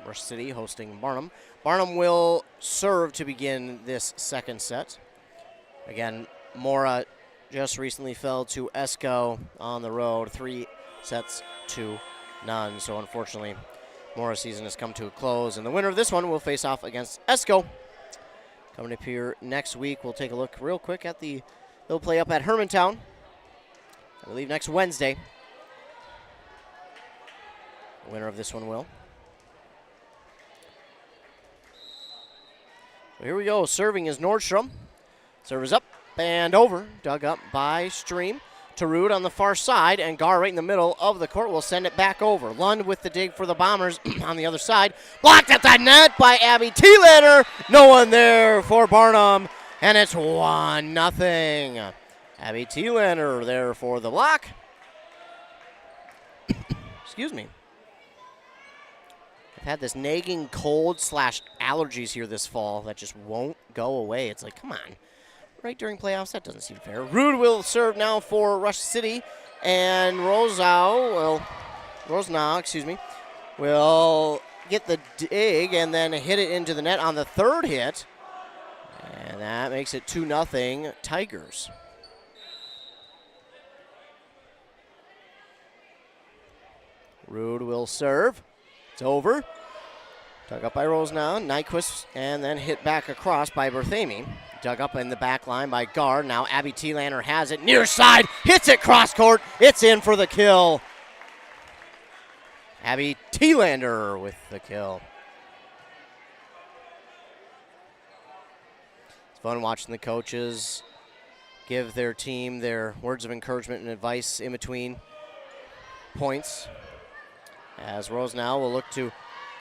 Rush City hosting Barnum. Barnum will serve to begin this second set. Again, Mora just recently fell to Esco on the road, 3-0. So unfortunately, Mora's season has come to a close, and the winner of this one will face off against Esco. Coming up here next week, we'll take a look real quick at they'll play up at Hermantown, I believe next Wednesday. The winner of this one will. So here we go. Serving is Nordstrom. Serve is up and over. Dug up by Stream. Tarud on the far side, and Gar right in the middle of the court will send it back over. Lund with the dig for the Bombers on the other side. Blocked at the net by Abby Thielander. No one there for Barnum, and it's 1-0. Abby Thielander there for the block. Excuse me. I've had this nagging cold / allergies here this fall that just won't go away. It's like, come on. Right during playoffs, that doesn't seem fair. Rude will serve now for Rush City, and Rosnau will get the dig and then hit it into the net on the third hit. And that makes it 2-0 Tigers. Rude will serve. It's over. Dug up by Rosnau. Nyquist, and then hit back across by Berthamy. Dug up in the back line by Gard. Now Abby Thielander has it near side. Hits it cross court. It's in for the kill. Abby Thielander with the kill. It's fun watching the coaches give their team their words of encouragement and advice in between points. As Rosnau will look to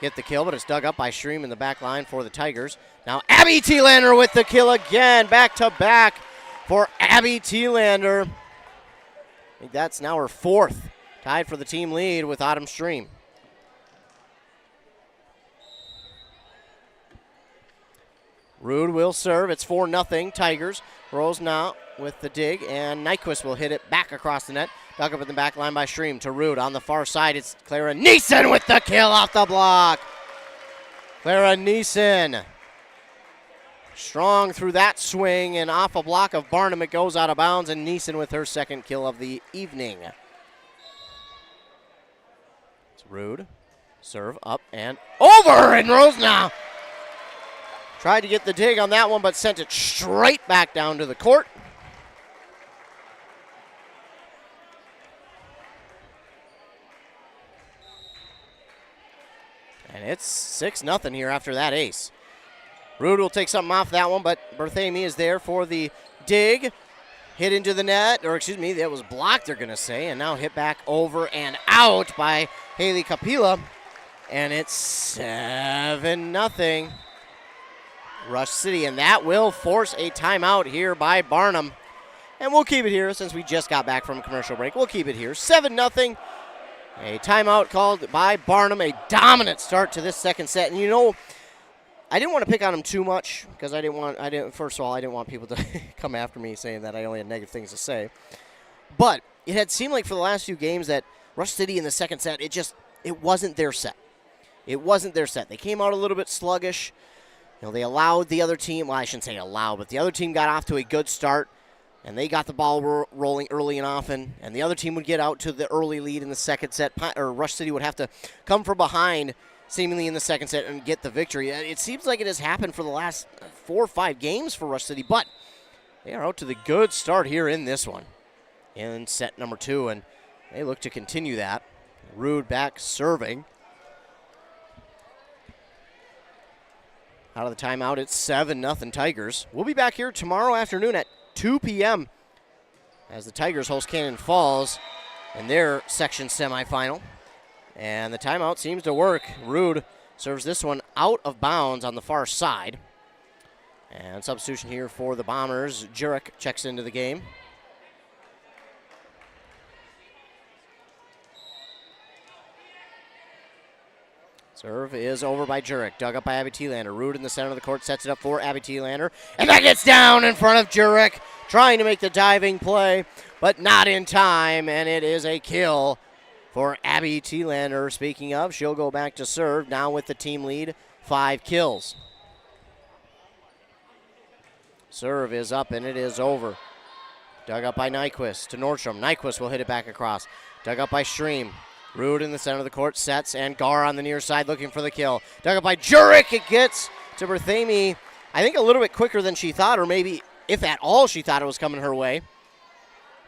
get the kill, but it's dug up by Stream in the back line for the Tigers. Now Abby Thielander with the kill again, back-to-back for Abby Thielander. I think that's now her fourth, tied for the team lead with Autumn Stream. Rude will serve. It's 4-0 Tigers. Rosnau with the dig, and Nyquist will hit it back across the net. Dug up in the back line by Stream to Rude. On the far side, it's Clara Neeson with the kill off the block. Clara Neeson. Strong through that swing, and off a block of Barnum, it goes out of bounds, and Neeson with her second kill of the evening. It's Rude. Serve up and over, and Rosnau tried to get the dig on that one, but sent it straight back down to the court. And it's 6-0 here after that ace. Rude will take something off that one, but Berthamy is there for the dig. Hit into the net, or excuse me, that was blocked, they're going to say, and now hit back over and out by Haley Kapila. And it's 7-0 Rush City, and that will force a timeout here by Barnum. And we'll keep it here since we just got back from a commercial break. We'll keep it here. 7-0. A timeout called by Barnum. A dominant start to this second set. And you know, I didn't want to pick on him too much because first of all, I didn't want people to come after me saying that I only had negative things to say. But it had seemed like for the last few games that Rush City in the second set, it wasn't their set. It wasn't their set. They came out a little bit sluggish. They allowed the other team, well, I shouldn't say allow, but the other team got off to a good start, and they got the ball rolling early and often, and the other team would get out to the early lead in the second set, or Rush City would have to come from behind seemingly in the second set and get the victory. It seems like it has happened for the last 4 or 5 games for Rush City, but they are out to the good start here in this one in set number 2, and they look to continue that. Rude back serving. Out of the timeout, it's 7-0 Tigers. We'll be back here tomorrow afternoon at 2 p.m. as the Tigers host Cannon Falls in their section semifinal. And the timeout seems to work. Rude serves this one out of bounds on the far side. And substitution here for the Bombers. Jurek checks into the game. Serve is over by Jurek. Dug up by Abby Thielander. Rude in the center of the court sets it up for Abby Thielander. And that gets down in front of Jurek, trying to make the diving play, but not in time. And it is a kill for Abby Thielander. Speaking of, she'll go back to serve now with the team lead, 5 kills. Serve is up and it is over. Dug up by Nyquist to Nordstrom. Nyquist will hit it back across. Dug up by Stream. Rude in the center of the court sets, and Gar on the near side looking for the kill. Dug up by Jurek. It gets to Berthamy, I think a little bit quicker than she thought, or maybe, if at all, she thought it was coming her way.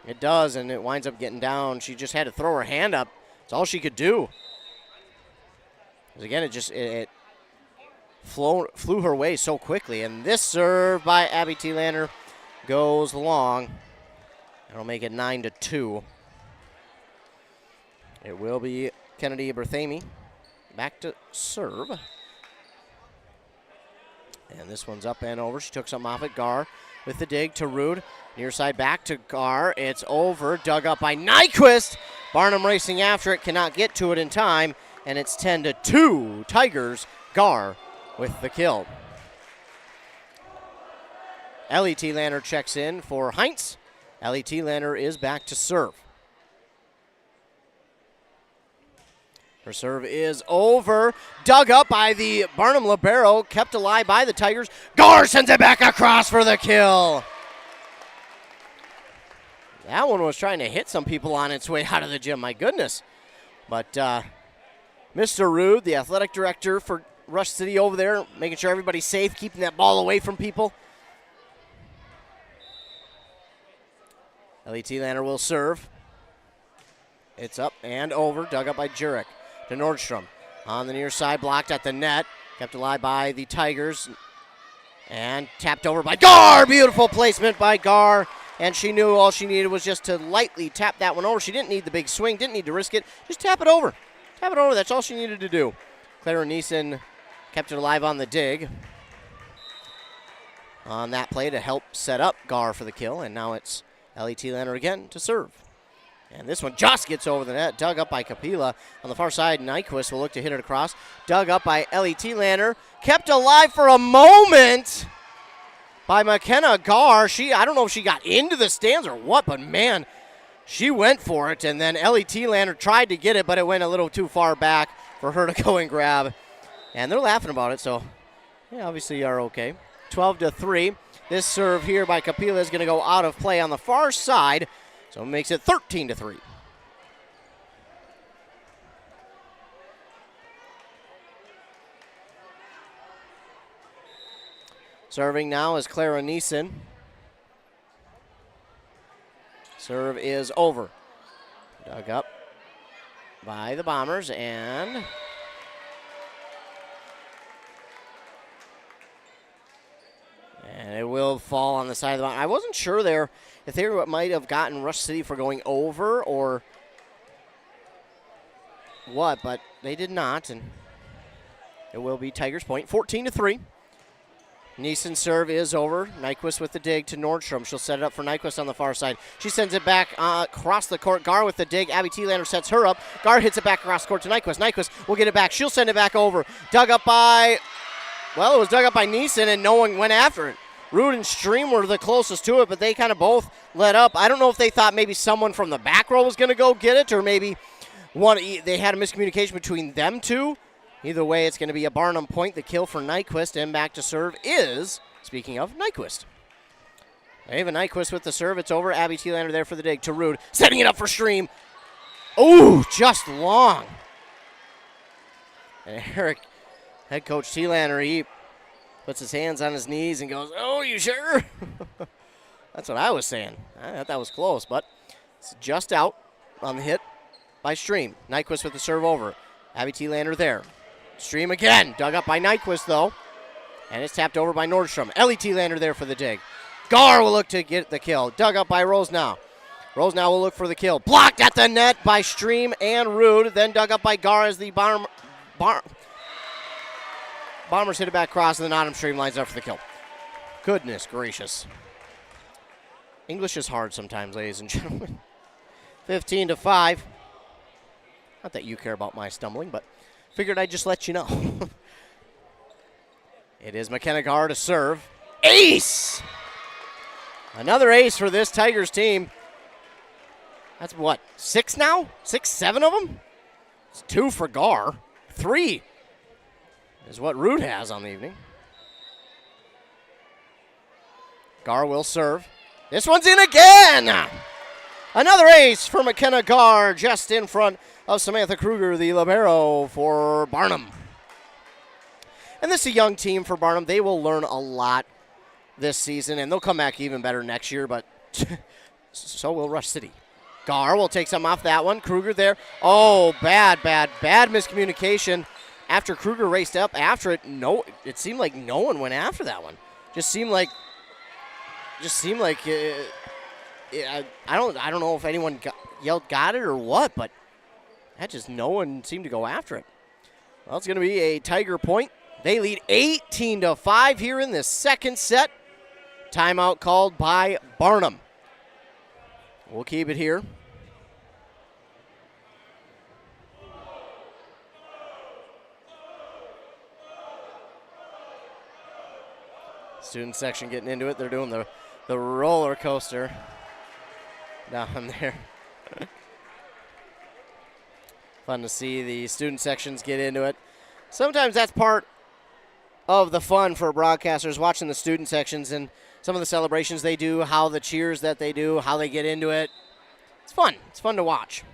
It does, and it winds up getting down. She just had to throw her hand up. It's all she could do. Because again, it flew her way so quickly. And this serve by Abby Thielander goes long. It'll make it 9-2. It will be Kennedy Berthamy back to serve. And this one's up and over. She took something off it. Gar with the dig to Rude. Near side back to Gar. It's over. Dug up by Nyquist. Barnum racing after it. Cannot get to it in time. And it's 10-2. Tigers. Gar with the kill. Ellie Thielander checks in for Heinz. Ellie Thielander is back to serve. Her serve is over. Dug up by the Barnum libero. Kept alive by the Tigers. Gar sends it back across for the kill. That one was trying to hit some people on its way out of the gym. My goodness. But Mr. Rude, the athletic director for Rush City over there, making sure everybody's safe, keeping that ball away from people. Ellie Thielander will serve. It's up and over. Dug up by Jurek. To Nordstrom. On the near side, blocked at the net. Kept alive by the Tigers. And tapped over by Gar. Beautiful placement by Gar. And she knew all she needed was just to lightly tap that one over. She didn't need the big swing. Didn't need to risk it. Just tap it over. Tap it over. That's all she needed to do. Clara Neeson kept it alive on the dig. On that play to help set up Gar for the kill. And now it's Ellie Thielander again to serve. And this one just gets over the net. Dug up by Kapila. On the far side, Nyquist will look to hit it across. Dug up by Ellie Thielander. Kept alive for a moment by McKenna Gar. I don't know if she got into the stands or what, but man, she went for it. And then Ellie Thielander tried to get it, but it went a little too far back for her to go and grab. And they're laughing about it, so yeah, obviously you are okay. 12-3. This serve here by Kapila is going to go out of play on the far side. So it makes it 13-3. Serving now is Clara Neeson. Serve is over. Dug up by the Bombers, and it will fall on the side of the Bombers. I wasn't sure there if they might have gotten Rush City for going over or what, but they did not, and it will be Tigers point, 14-3. Neeson's serve is over. Nyquist with the dig to Nordstrom. She'll set it up for Nyquist on the far side. She sends it back across the court. Gar with the dig. Abby Thielander sets her up. Gar hits it back across the court to Nyquist. Nyquist will get it back. She'll send it back over. Dug up by, well, it was dug up by Neeson, and no one went after it. Rude and Stream were the closest to it, but they kind of both let up. I don't know if they thought maybe someone from the back row was going to go get it, or maybe They had a miscommunication between them two. Either way, it's going to be a Barnum point. The kill for Nyquist, and back to serve is, speaking of, Nyquist. Ava Nyquist with the serve. It's over. Abby Thielander there for the dig to Rude. Setting it up for Stream. Ooh, just long. And Eric, head coach Thielander, he puts his hands on his knees and goes, "Oh, you sure?" That's what I was saying. I thought that was close, but it's just out on the hit by Stream. Nyquist with the serve over. Abby Thielander there. Stream again. Dug up by Nyquist, though. And it's tapped over by Nordstrom. Ellie Thielander there for the dig. Gar will look to get the kill. Dug up by Rosenau. Rosenau will look for the kill. Blocked at the net by Stream and Rude. Then dug up by Gar as the Bombers hit it back cross, and then Autumn Stream lines up for the kill. Goodness gracious. English is hard sometimes, ladies and gentlemen. 15-5. Not that you care about my stumbling, but figured I'd just let you know. It is McKenna Gar to serve. Ace! Another ace for this Tigers team. That's what, 6 now? 6, 7 of them? It's 2 for Gar. 3 is what Rude has on the evening. Gar will serve. This one's in again! Another ace for McKenna Gar, just in front of Samantha Kruger, the libero for Barnum. And this is a young team for Barnum. They will learn a lot this season, and they'll come back even better next year, but so will Rush City. Gar will take some off that one. Kruger there. Oh, bad miscommunication. After Kruger raced up after it, it seemed like no one went after that one. Just seemed like I don't know if anyone yelled got it or what, but no one seemed to go after it. Well, it's going to be a Tiger point. They lead 18-5 here in the second set. Timeout called by Barnum. We'll keep it here. Student section getting into it. They're doing the roller coaster down there. Fun to see the student sections get into it. Sometimes that's part of the fun for broadcasters, watching the student sections and some of the celebrations they do, how the cheers that they do, how they get into it. It's fun. It's fun to watch.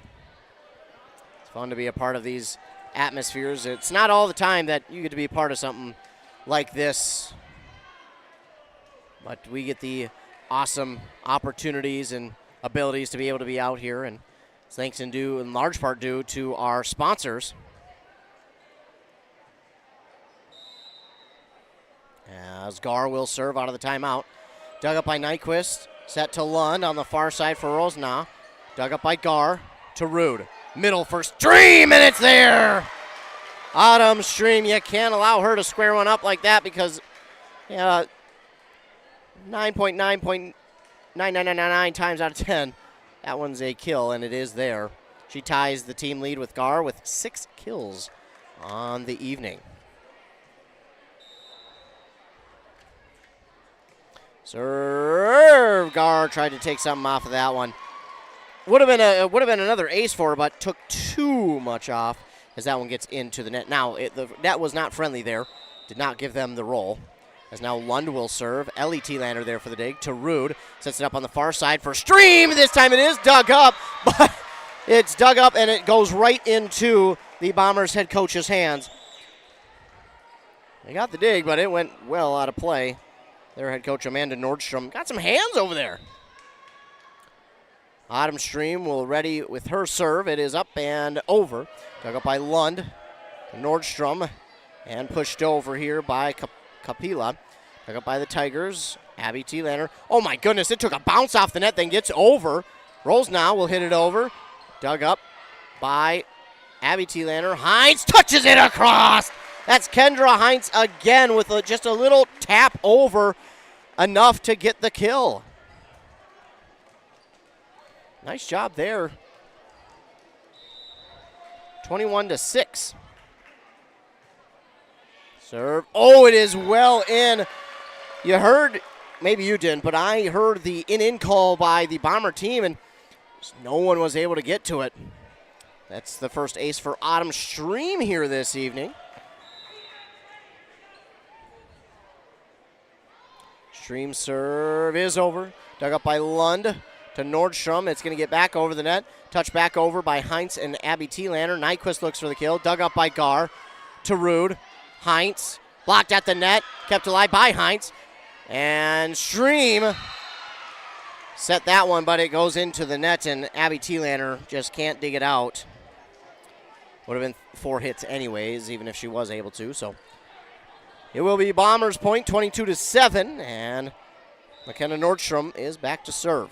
It's fun to be a part of these atmospheres. It's not all the time that you get to be a part of something like this, but we get the awesome opportunities and abilities to be able to be out here, and it's thanks in large part due to our sponsors. As Gar will serve out of the timeout. Dug up by Nyquist. Set to Lund on the far side for Rosenau. Dug up by Gar to Rude. Middle for Stream, and it's there! Autumn Stream, you can't allow her to square one up like that because 9.99999 times out of 10, that one's a kill, and it is there. She ties the team lead with Gar with 6 kills on the evening. Serve. Gar tried to take something off of that one. Would have been another ace for her, but took too much off as that one gets into the net. Now, the net was not friendly there. Did not give them the roll. As now Lund will serve. Ellie Thielander there for the dig to Rude. Sets it up on the far side for Stream. This time it is dug up, but it's dug up and it goes right into the Bombers head coach's hands. They got the dig, but it went well out of play. Their head coach Amanda Nordstrom got some hands over there. Autumn Stream will ready with her serve. It is up and over. Dug up by Lund. Nordstrom and pushed over here by Kapila. Dug up by the Tigers. Abby Thielander. Oh my goodness, it took a bounce off the net, then gets over. Rolls now, will hit it over. Dug up by Abby Thielander. Hines touches it across. That's Kendra Hines again with just a little tap over, enough to get the kill. Nice job there. 21-6. Serve. Oh, it is well in. You heard, maybe you didn't, but I heard the in call by the Bomber team, and no one was able to get to it. That's the first ace for Autumn Stream here this evening. Stream serve is over. Dug up by Lund to Nordstrom. It's going to get back over the net. Touch back over by Heinz and Abby Thielander. Nyquist looks for the kill. Dug up by Gar to Rude. Heinz blocked at the net. Kept alive by Heinz. And Stream set that one, but it goes into the net, and Abby Thielander just can't dig it out. Would have been 4 hits anyways, even if she was able to. So it will be Bombers point, 22-7, and McKenna Nordstrom is back to serve.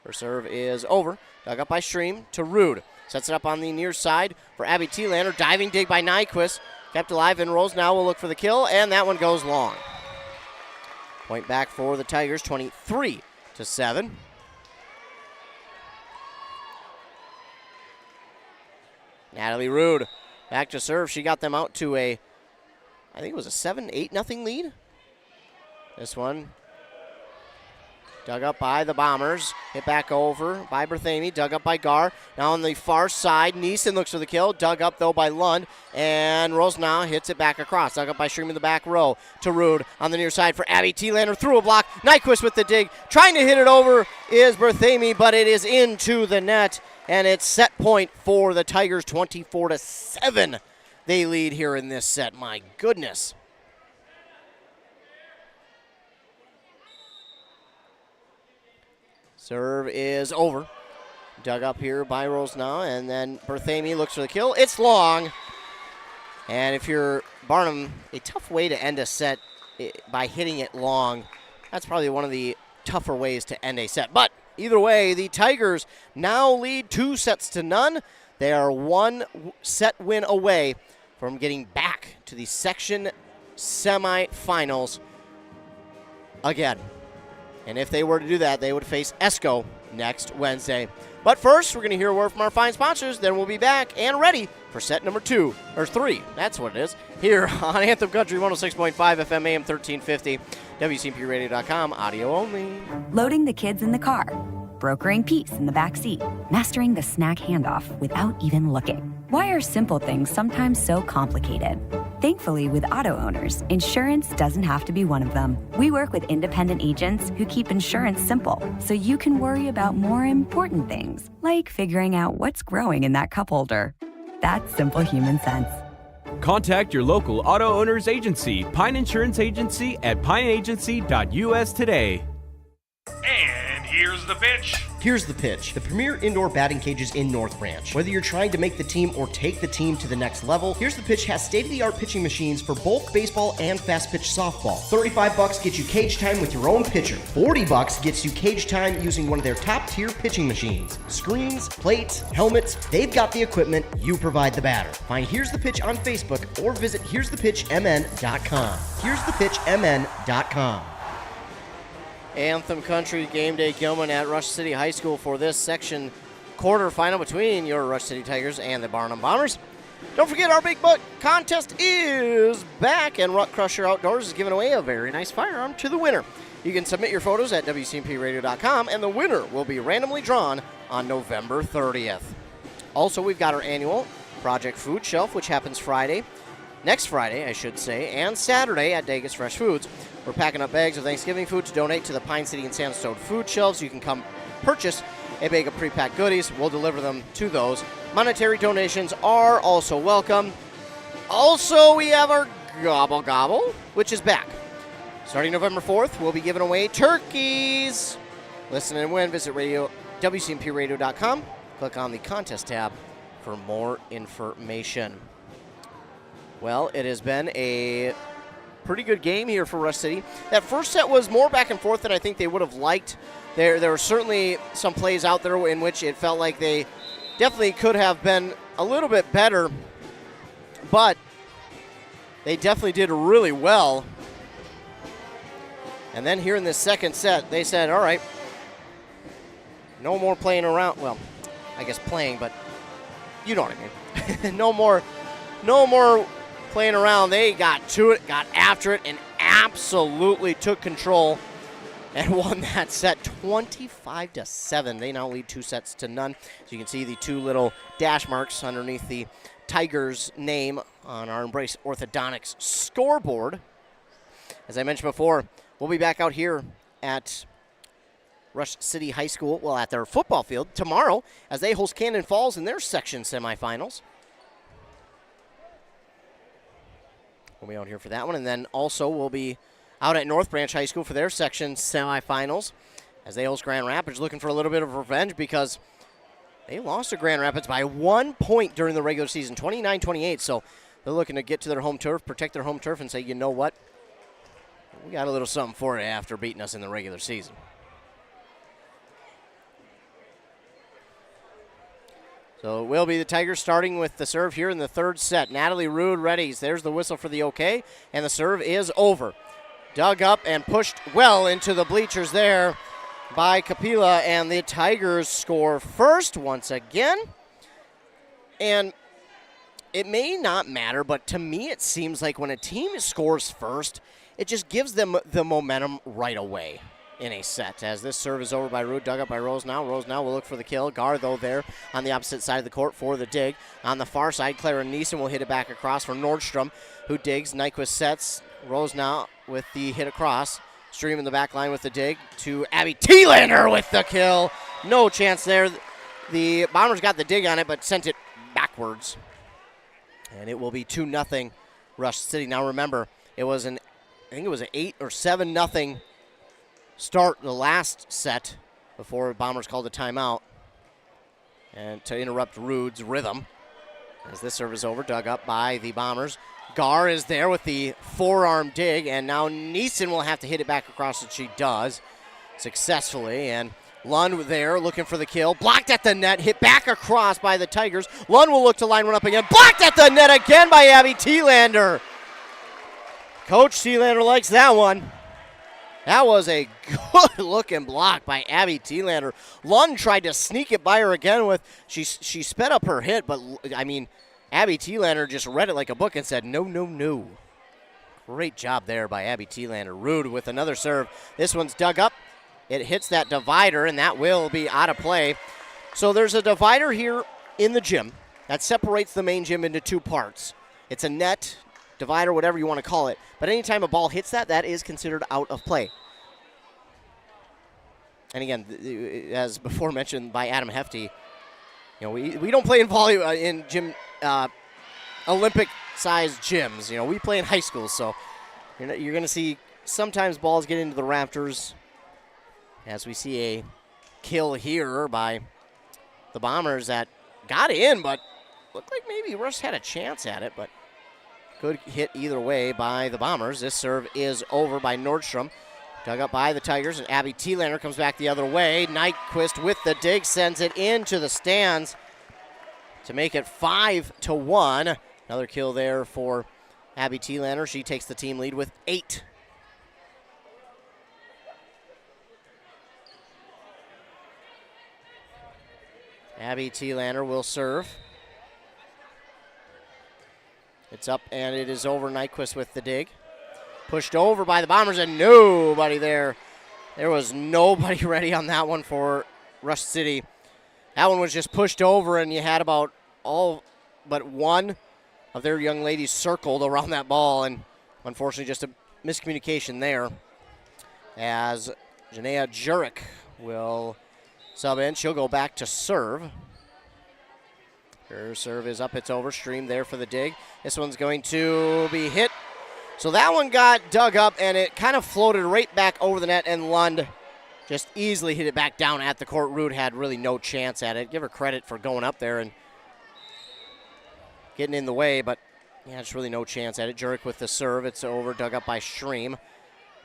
Her serve is over. Dug up by Stream to Rude. Sets it up on the near side for Abby Thielander. Diving dig by Nyquist. Kept alive and rolls now. Will look for the kill, and that one goes long. Point back for the Tigers, 23-7. Natalie Rude back to serve. She got them out to I think it was a 7-8-0 lead. This one dug up by the Bombers. Hit back over by Berthamy. Dug up by Gar. Now on the far side, Neeson looks for the kill. Dug up, though, by Lund. And Rosenau hits it back across. Dug up by Stream in the back row to Rude. On the near side for Abby Thielander. Through a block. Nyquist with the dig. Trying to hit it over is Berthamy, but it is into the net. And it's set point for the Tigers, 24-7. They lead here in this set. My goodness. Serve is over. Dug up here by Rosenau, and then Berthamy looks for the kill. It's long. And if you're Barnum, a tough way to end a set by hitting it long. That's probably one of the tougher ways to end a set. But either way, the Tigers now lead 2-0. They are 1 set win away from getting back to the section semifinals again. And if they were to do that, they would face ESCO next Wednesday. But first, we're going to hear a word from our fine sponsors. Then we'll be back and ready for set number 2, or 3. That's what it is. Here on Anthem Country 106.5 FM AM 1350, WCMPradio.com, audio only. Loading the kids in the car, brokering peace in the back seat, mastering the snack handoff without even looking. Why are simple things sometimes so complicated? Thankfully, with auto owners, insurance doesn't have to be one of them. We work with independent agents who keep insurance simple, so you can worry about more important things, like figuring out what's growing in that cup holder. That's simple human sense. Contact your local auto owners agency, Pine Insurance Agency, at pineagency.us today. And here's the pitch. Here's the pitch, the premier indoor batting cages in North Branch. Whether you're trying to make the team or take the team to the next level, Here's the Pitch has state-of-the-art pitching machines for both baseball and fast-pitch softball. $35 gets you cage time with your own pitcher. $40 gets you cage time using one of their top-tier pitching machines. Screens, plates, helmets, they've got the equipment, you provide the batter. Find Here's the Pitch on Facebook or visit here'sthepitchmn.com. here'sthepitchmn.com. Anthem Country Game Day Gilman at Rush City High School for this section quarterfinal between your Rush City Tigers and the Barnum Bombers. Don't forget, our Big Buck contest is back, and Ruck Crusher Outdoors is giving away a very nice firearm to the winner. You can submit your photos at WCMPradio.com, and the winner will be randomly drawn on November 30th. Also, we've got our annual Project Food Shelf, which happens next Friday, I should say, and Saturday at Dagus Fresh Foods. We're packing up bags of Thanksgiving food to donate to the Pine City and Sandstone food shelves. You can come purchase a bag of pre-packed goodies. We'll deliver them to those. Monetary donations are also welcome. Also, we have our Gobble Gobble, which is back. Starting November 4th, we'll be giving away turkeys. Listen and win. Visit WCMPradio.com. Click on the contest tab for more information. Well, it has been a pretty good game here for Rush City. That first set was more back and forth than I think they would have liked. There were certainly some plays out there in which it felt like they definitely could have been a little bit better, but they definitely did really well. And then here in this second set, they said, all right, no more playing around. Well, I guess playing, but you know what I mean. No more playing around. They got to it, got after it, and absolutely took control and won that set 25-7. They now lead 2-0. So you can see the two little dash marks underneath the Tigers' name on our Embrace Orthodontics scoreboard. As I mentioned before, we'll be back out here at Rush City High School, well, at their football field tomorrow as they host Cannon Falls in their section semifinals. We'll be out here for that one, and then also we'll be out at North Branch High School for their section semifinals as they host Grand Rapids, looking for a little bit of revenge because they lost to Grand Rapids by 1 point during the regular season, 29-28. So they're looking to get to their home turf, protect their home turf, and say, you know what? We got a little something for it after beating us in the regular season. So it will be the Tigers starting with the serve here in the third set. Natalie Rude readies. There's the whistle for the okay, and the serve is over. Dug up and pushed well into the bleachers there by Kapila, and the Tigers score first once again. And it may not matter, but to me it seems like when a team scores first, it just gives them the momentum right away in a set. As this serve is over by Rude, dug up by Rose now. Rose now will look for the kill. Gar, though, there on the opposite side of the court for the dig. On the far side, Clara Neeson will hit it back across for Nordstrom, who digs. Nyquist sets. Rose now with the hit across. Stream in the back line with the dig to Abby Thielander with the kill. No chance there. The Bombers got the dig on it, but sent it backwards. And it will be 2-0 Rush City. Now remember, it was I think it was an 8 or 7-0 start the last set before Bombers called a timeout and to interrupt Rude's rhythm. As this serve is over, dug up by the Bombers. Gar is there with the forearm dig, and now Neeson will have to hit it back across, and she does successfully. And Lund there looking for the kill. Blocked at the net, hit back across by the Tigers. Lund will look to line one up again. Blocked at the net again by Abby Thielander. Coach Thielander likes that one. That was a good-looking block by Abby Thielander. Lund tried to sneak it by her again with, she sped up her hit, but, I mean, Abby Thielander just read it like a book and said, no, no, no. Great job there by Abby Thielander. Rude with another serve. This one's dug up. It hits that divider, and that will be out of play. So there's a divider here in the gym that separates the main gym into two parts. It's a net, divider, whatever you want to call it. But anytime a ball hits that, that is considered out of play. And again, as before mentioned by Adam Hefty, you know, we don't play in in gym Olympic-sized gyms. You know, we play in high schools, so you're going to see sometimes balls get into the rafters. As we see a kill here by the Bombers that got in, but looked like maybe Rush had a chance at it, but good hit either way by the Bombers. This serve is over by Nordstrom. Dug up by the Tigers, and Abby Thielander comes back the other way. Nyquist with the dig sends it into the stands to make it 5-1. Another kill there for Abby Thielander. She takes the team lead with 8. Abby Thielander will serve. It's up, and it is over. Nyquist with the dig. Pushed over by the Bombers, and nobody there. There was nobody ready on that one for Rush City. That one was just pushed over, and you had about all but one of their young ladies circled around that ball, and unfortunately just a miscommunication there as Janaea Jurek will sub in. She'll go back to serve. Her serve is up, it's over. Stream there for the dig. This one's going to be hit. So that one got dug up, and it kind of floated right back over the net, and Lund just easily hit it back down at the court. Rude had really no chance at it. Give her credit for going up there and getting in the way, but yeah, just really no chance at it. Jurek with the serve. It's over, dug up by Stream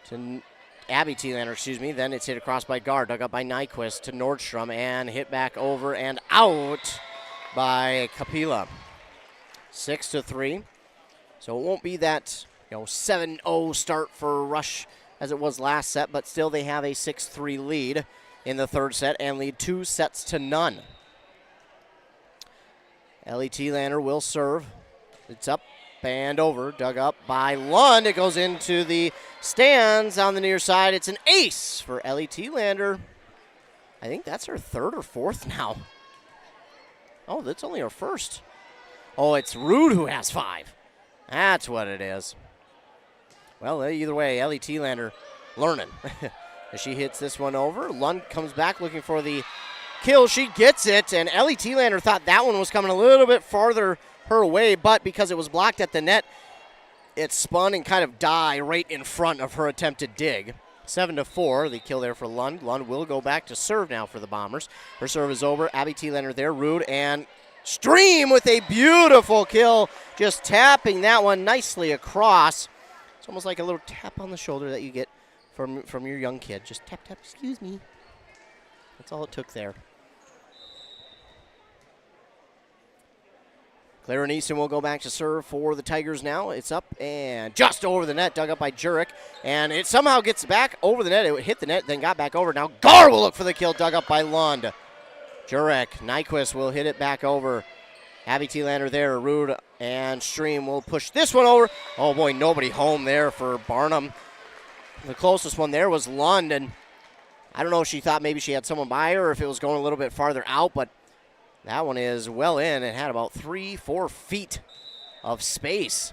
to Abby Thielander, excuse me. Then it's hit across by Gar, dug up by Nyquist to Nordstrom, and hit back over and out by Kapila. 6-3. So it won't be that 7-0 start for Rush as it was last set, but still they have a 6-3 lead in the third set and lead 2-0. Ellie Thielander will serve. It's up, and over, dug up by Lund. It goes into the stands on the near side. It's an ace for Ellie Thielander. I think that's her third or fourth now. Oh, that's only her first. Oh, it's Rude who has 5. That's what it is. Well, either way, Ellie Thielander learning. As she hits this one over, Lund comes back looking for the kill. She gets it, and Ellie Thielander thought that one was coming a little bit farther her way, but because it was blocked at the net, it spun and kind of died right in front of her attempted dig. 7-4, the kill there for Lund. Lund will go back to serve now for the Bombers. Her serve is over. Abby Thielander there, Rude, and Stream with a beautiful kill, just tapping that one nicely across. It's almost like a little tap on the shoulder that you get from your young kid. Just tap, tap, excuse me. That's all it took there. Clara Neeson will go back to serve for the Tigers now. It's up and just over the net, dug up by Jurek. And it somehow gets back over the net. It hit the net, then got back over. Now Gar will look for the kill, dug up by Lund. Jurek, Nyquist will hit it back over. Abby Thielander there, Rude and Stream will push this one over. Oh boy, nobody home there for Barnum. The closest one there was Lund, and I don't know if she thought maybe she had someone by her or if it was going a little bit farther out, but that one is well in. It had about 3-4 feet of space.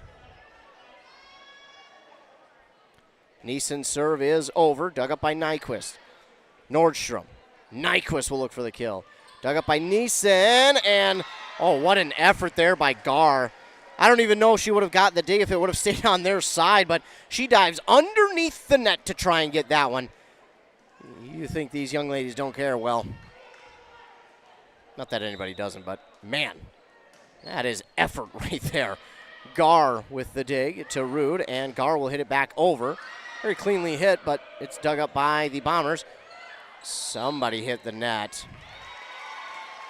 Neeson's serve is over, dug up by Nyquist. Nordstrom. Nyquist will look for the kill. Dug up by Neeson, and oh, what an effort there by Gar. I don't even know if she would have gotten the dig if it would have stayed on their side, but she dives underneath the net to try and get that one. You think these young ladies don't care? Well, not that anybody doesn't, but man, that is effort right there. Gar with the dig to Rude, and Gar will hit it back over. Very cleanly hit, but it's dug up by the Bombers. Somebody hit the net.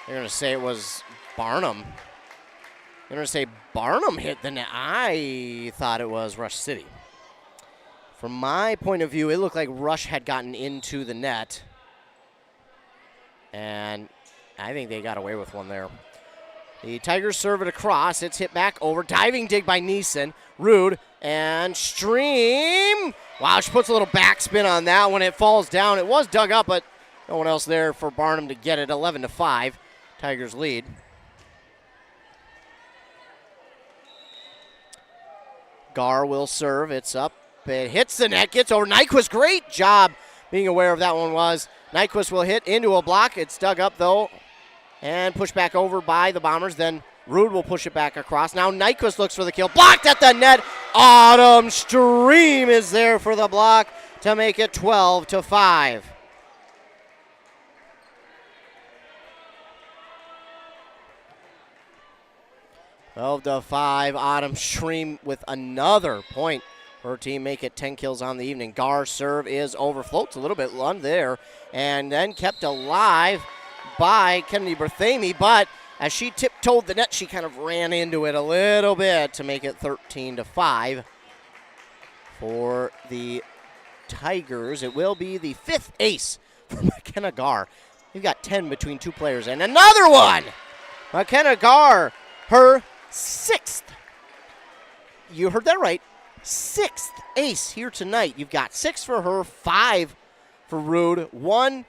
They're going to say it was Barnum. They're going to say Barnum hit the net. I thought it was Rush City. From my point of view, it looked like Rush had gotten into the net. And I think they got away with one there. The Tigers serve it across. It's hit back over. Diving dig by Neeson. Rude and Stream. Wow, she puts a little backspin on that when it falls down. It was dug up, but no one else there for Barnum to get it. 11-5. Tigers lead. Gar will serve. It's up. It hits the net. Gets over. Nyquist, great job being aware of that one was. Nyquist will hit into a block. It's dug up, though, and pushed back over by the Bombers. Then Rude will push it back across. Now Nyquist looks for the kill. Blocked at the net. Autumn Stream is there for the block to make it 12-5. Of the 5, Autumn Stream with another point. Her team make it 10 kills on the evening. Gar's serve is over. Floats a little bit Lund there, and then kept alive by Kennedy Berthamy, but as she tiptoed the net, she kind of ran into it a little bit to make it 13-5 for the Tigers. It will be the 5th ace for McKenna Gar. You've got 10 between 2 players, and another one! McKenna Gar, her 6th. You heard that right. 6th ace here tonight. You've got 6 for her, 5 for Rude, 1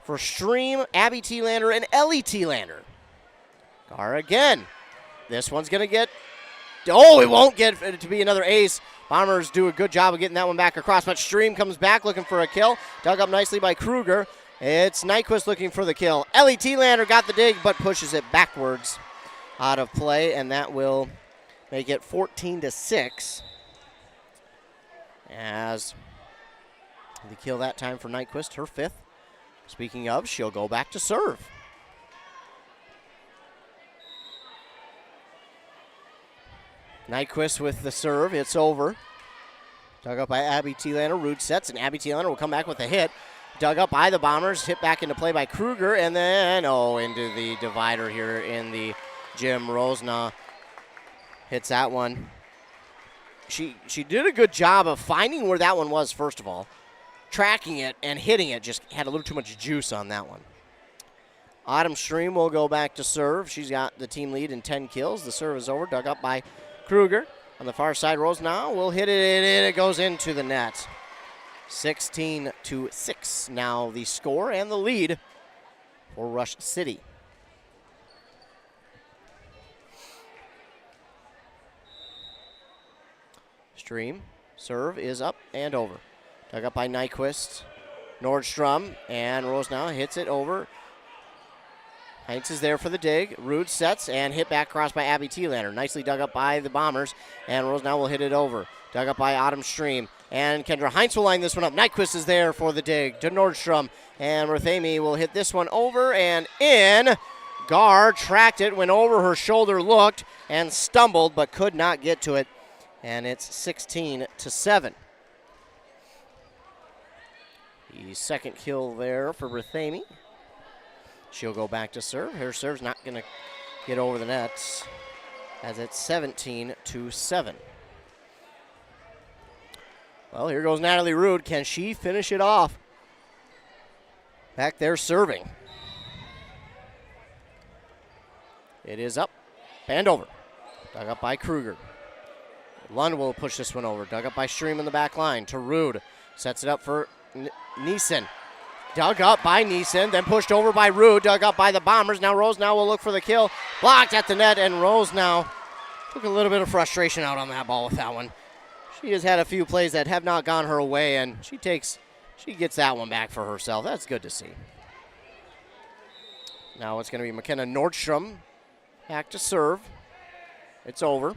for Stream, Abby Thielander, and Ellie Thielander. Gar again. This one's going to get... Oh, it won't get it to be another ace. Bombers do a good job of getting that one back across, but Stream comes back looking for a kill. Dug up nicely by Kruger. It's Nyquist looking for the kill. Ellie Thielander got the dig, but pushes it backwards out of play, and that will make it 14-6. As the kill that time for Nyquist, her 5th. Speaking of, she'll go back to serve. Nyquist with the serve. It's over. Dug up by Abby Thielander. Rude sets, and Abby Thielander will come back with a hit. Dug up by the Bombers. Hit back into play by Kruger, and then, into the divider here in the gym. Rosna hits that one. She did a good job of finding where that one was, first of all. Tracking it and hitting it. Just had a little too much juice on that one. Autumn Stream will go back to serve. She's got the team lead in 10 kills. The serve is over. Dug up by Kruger on the far side. Rosenau will hit it, and it goes into the net. 16-6 now the score and the lead for Rush City. Stream serve is up and over. Dug up by Nyquist. Nordstrom and Rosenau hits it over. Heinz is there for the dig. Rude sets and hit back cross by Abby Thielander. Nicely dug up by the Bombers, and Rosenau will hit it over. Dug up by Autumn Stream, and Kendra Heinz will line this one up. Nyquist is there for the dig to Nordstrom, and Ruthamy will hit this one over and in. Gar tracked it, went over her shoulder, looked, and stumbled, but could not get to it. And it's 16-7. The second kill there for Ruthamy. She'll go back to serve. Her serve's not going to get over the nets as it's 17-7. Well, here goes Natalie Rude. Can she finish it off? Back there serving. It is up and over. Dug up by Kruger. Lund will push this one over. Dug up by Stream in the back line to Rude. Sets it up for Neeson. Dug up by Neeson, then pushed over by Rude. Dug up by the Bombers. Now Rosenau will look for the kill. Blocked at the net, and Rosenau took a little bit of frustration out on that ball with that one. She has had a few plays that have not gone her way, and she gets that one back for herself. That's good to see. Now it's going to be McKenna Nordstrom back to serve. It's over.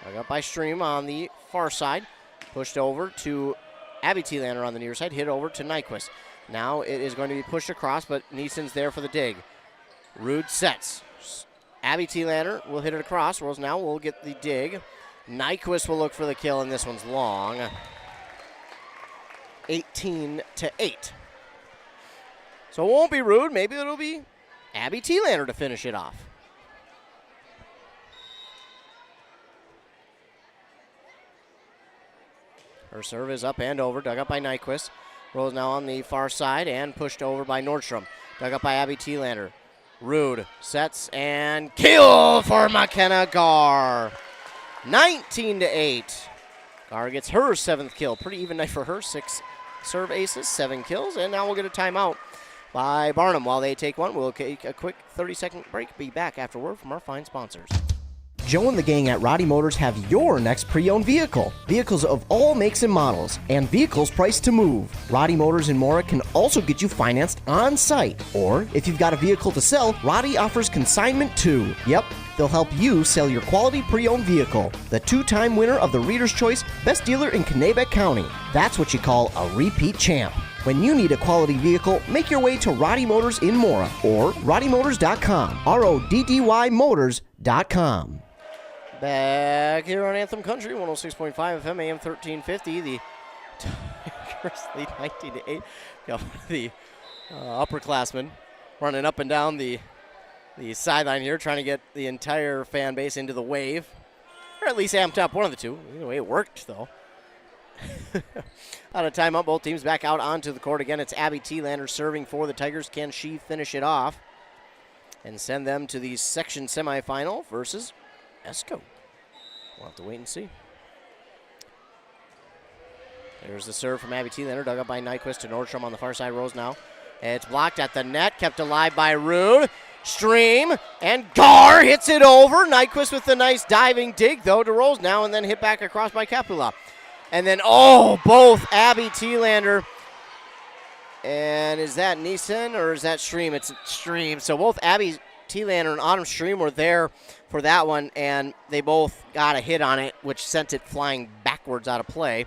Dug up by Stream on the far side. Pushed over to Abby Thielander on the near side. Hit over to Nyquist. Now it is going to be pushed across, but Neeson's there for the dig. Rude sets. Abby Thielander will hit it across. Rosenau will get the dig. Nyquist will look for the kill, and this one's long. 18-8. So it won't be Rude. Maybe it'll be Abby Thielander to finish it off. Her serve is up and over. Dug up by Nyquist. Rolls now on the far side and pushed over by Nordstrom. Dug up by Abby Thielander. Rude sets and kill for McKenna Gar. 19-8. Gar gets her 7th kill. Pretty even night for her. 6 serve aces, 7 kills. And now we'll get a timeout by Barnum. While they take one, we'll take a quick 30-second break. Be back after word from our fine sponsors. Joe and the gang at Roddy Motors have your next pre-owned vehicle. Vehicles of all makes and models, and vehicles priced to move. Roddy Motors in Mora can also get you financed on site. Or, if you've got a vehicle to sell, Roddy offers consignment too. Yep, they'll help you sell your quality pre-owned vehicle. The 2-time winner of the Reader's Choice Best Dealer in Kanabec County. That's what you call a repeat champ. When you need a quality vehicle, make your way to Roddy Motors in Mora or RoddyMotors.com. RODDY Motors.com. Back here on Anthem Country, 106.5 FM, AM 1350. The Tigers lead 19-8. Got the upperclassmen running up and down the sideline here, trying to get the entire fan base into the wave, or at least amped up. One of the two. Anyway, it worked though. Out of timeout, both teams back out onto the court again. It's Abby Thielander serving for the Tigers. Can she finish it off and send them to the section semifinal versus Esco? We'll have to wait and see. There's the serve from Abby Thielander, dug up by Nyquist to Nordstrom on the far side. Rosenau. It's blocked at the net, kept alive by Rude. Stream, and Gar hits it over. Nyquist with the nice diving dig, though, to Rosenau, and then hit back across by Kapula. And then, both Abby Thielander. And is that Neeson or is that Stream? It's Stream. So both Abby Thielander and Autumn Stream were there for that one, and they both got a hit on it, which sent it flying backwards out of play.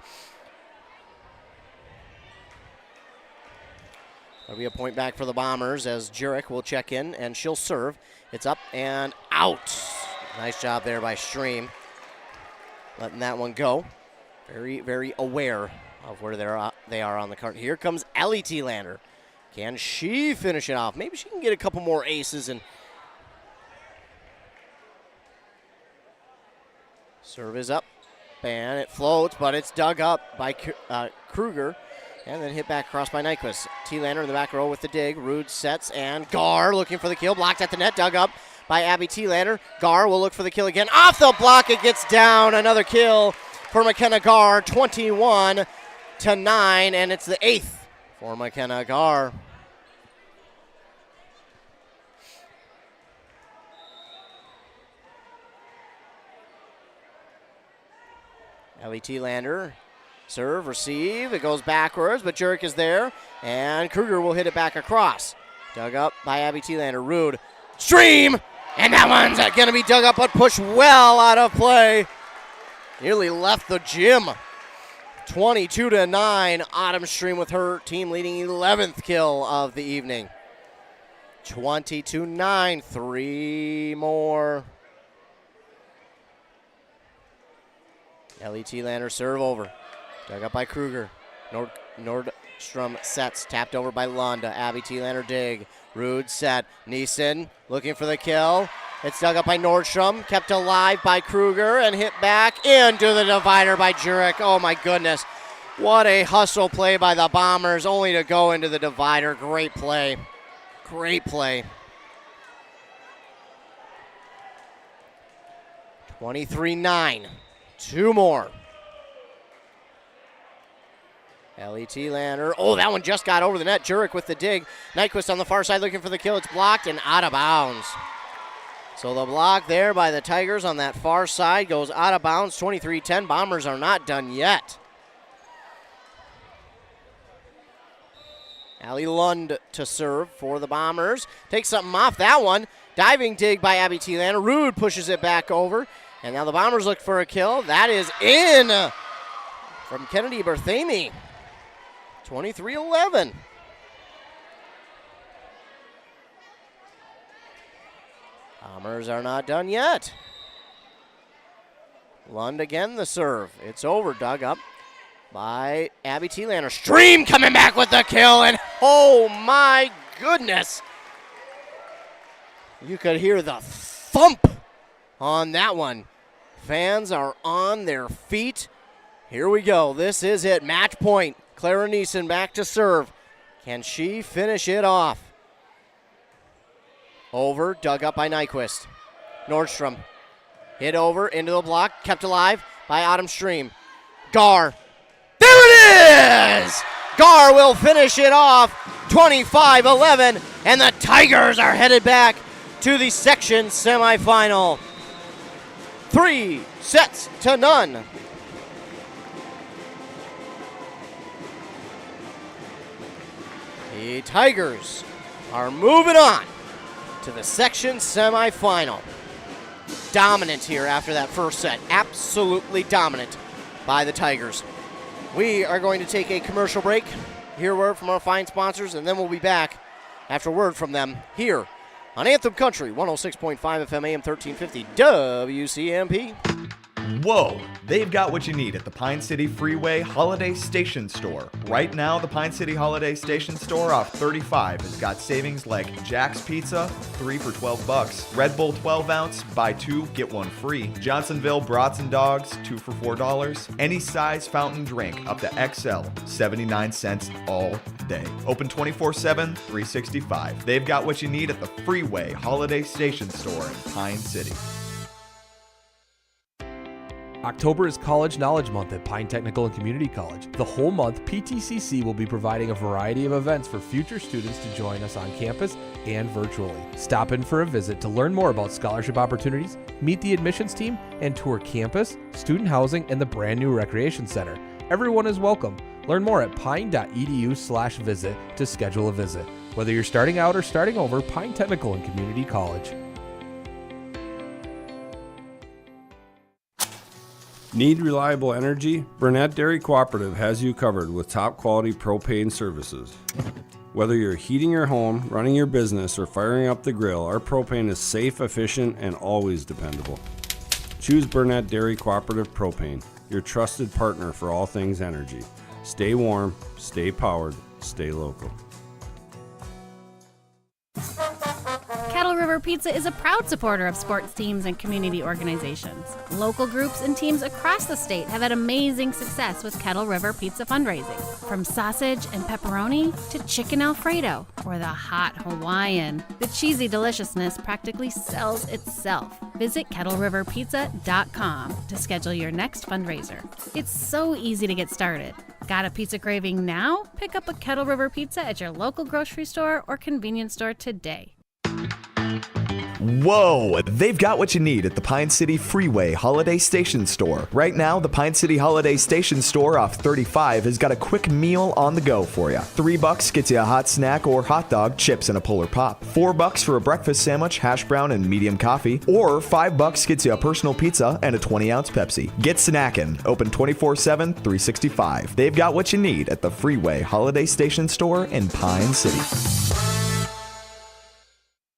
There'll be a point back for the Bombers as Jurek will check in, and she'll serve. It's up and out. Nice job there by Stream, letting that one go. Very, very aware of where they are on the card. Here comes Ellie Thielander. Can she finish it off? Maybe she can get a couple more aces and serve is up, and it floats, but it's dug up by Kruger, and then hit back across by Nyquist. Thielander in the back row with the dig. Rude sets, and Gar looking for the kill. Blocked at the net, dug up by Abby Thielander. Gar will look for the kill again. Off the block, it gets down. Another kill for McKenna Gar, 21-9, and it's the 8th for McKenna Gar. Ellie Thielander, serve, receive. It goes backwards, but Jurek is there, and Kruger will hit it back across. Dug up by Abby Thielander. Rude. Stream! And that one's going to be dug up, but pushed well out of play. Nearly left the gym. 22-9. Autumn Stream with her team leading 11th kill of the evening. 22-9. 3 more. Ellie Thielander serve over. Dug up by Kruger. Nordstrom sets. Tapped over by Lund. Abby Thielander dig. Rude set. Neeson looking for the kill. It's dug up by Nordstrom. Kept alive by Kruger and hit back into the divider by Jurek. Oh my goodness. What a hustle play by the Bombers, only to go into the divider. Great play. Great play. 23-9. 2 more. Ellie Thielander. Oh, that one just got over the net. Jurek with the dig. Nyquist on the far side looking for the kill. It's blocked and out of bounds. So the block there by the Tigers on that far side goes out of bounds. 23-10. Bombers are not done yet. Allie Lund to serve for the Bombers. Takes something off that one. Diving dig by Abby Thielander. Rude pushes it back over. And now the Bombers look for a kill. That is in from Kennedy Berthamy. 23-11. Bombers are not done yet. Lund again the serve. It's over. Dug up by Abby Thielander. Stream coming back with the kill. And oh my goodness. You could hear the thump on that one. Fans are on their feet. Here we go. This is it. Match point. Clara Neeson back to serve. Can she finish it off? Over. Dug up by Nyquist. Nordstrom. Hit over into the block. Kept alive by Autumn Stream. Gar. There it is! Gar will finish it off. 25-11. And the Tigers are headed back to the section semifinal. 3-0. The Tigers are moving on to the section semifinal. Dominant here after that first set. Absolutely dominant by the Tigers. We are going to take a commercial break, hear word from our fine sponsors, and then we'll be back after word from them here on Anthem Country, 106.5 FM AM 1350 WCMP. Whoa! They've got what you need at the Pine City Freeway Holiday Station Store. Right now, the Pine City Holiday Station Store off 35 has got savings like Jack's Pizza, 3 for $12, Red Bull 12 ounce, buy 2, get 1 free, Johnsonville Brats and Dogs, 2 for $4, any size fountain drink up to XL, 79 cents all day. Open 24/7, 365. They've got what you need at the Freeway Holiday Station Store in Pine City. October is College Knowledge Month at Pine Technical and Community College. The whole month, PTCC will be providing a variety of events for future students to join us on campus and virtually. Stop in for a visit to learn more about scholarship opportunities, meet the admissions team, and tour campus, student housing, and the brand new Recreation Center. Everyone is welcome. Learn more at pine.edu/visit to schedule a visit. Whether you're starting out or starting over, Pine Technical and Community College. Need reliable energy? Burnett Dairy Cooperative has you covered with top quality propane services. Whether you're heating your home, running your business, or firing up the grill, our propane is safe, efficient, and always dependable. Choose Burnett Dairy Cooperative Propane, your trusted partner for all things energy. Stay warm, stay powered, stay local. Cattle River Pizza is a proud supporter of sports teams and community organizations. Local groups and teams across the state have had amazing success with Kettle River Pizza fundraising. From sausage and pepperoni to chicken Alfredo or the hot Hawaiian, the cheesy deliciousness practically sells itself. Visit KettleRiverPizza.com to schedule your next fundraiser. It's so easy to get started. Got a pizza craving now? Pick up a Kettle River Pizza at your local grocery store or convenience store today. Whoa! They've got what you need at the Pine City Freeway Holiday Station Store. Right now, the Pine City Holiday Station Store off 35 has got a quick meal on the go for you. $3 gets you a hot snack or hot dog, chips, and a Polar Pop. $4 for a breakfast sandwich, hash brown, and medium coffee. Or $5 gets you a personal pizza and a 20-ounce Pepsi. Get snacking. Open 24/7, 365. They've got what you need at the Freeway Holiday Station Store in Pine City.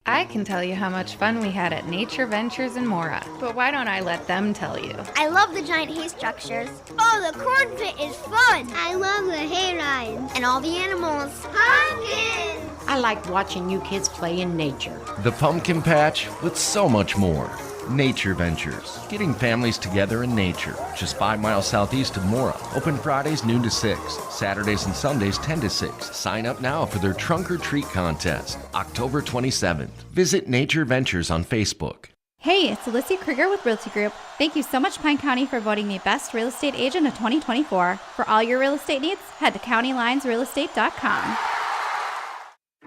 I can tell you how much fun we had at Nature Ventures in Mora, but why don't I let them tell you? I love the giant hay structures. Oh, the corn pit is fun. I love the hay rides. And all the animals. Pumpkins! I like watching you kids play in nature. The pumpkin patch with so much more. Nature Ventures, getting families together in nature. Just 5 miles southeast of Mora. Open Fridays noon to 6, Saturdays and Sundays 10 to 6. Sign up now for their Trunk or Treat contest, October 27th. Visit Nature Ventures on Facebook. Hey, it's Alicia Krieger with Realty Group. Thank you so much, Pine County, for voting me Best Real Estate Agent of 2024. For all your real estate needs, head to countylinesrealestate.com.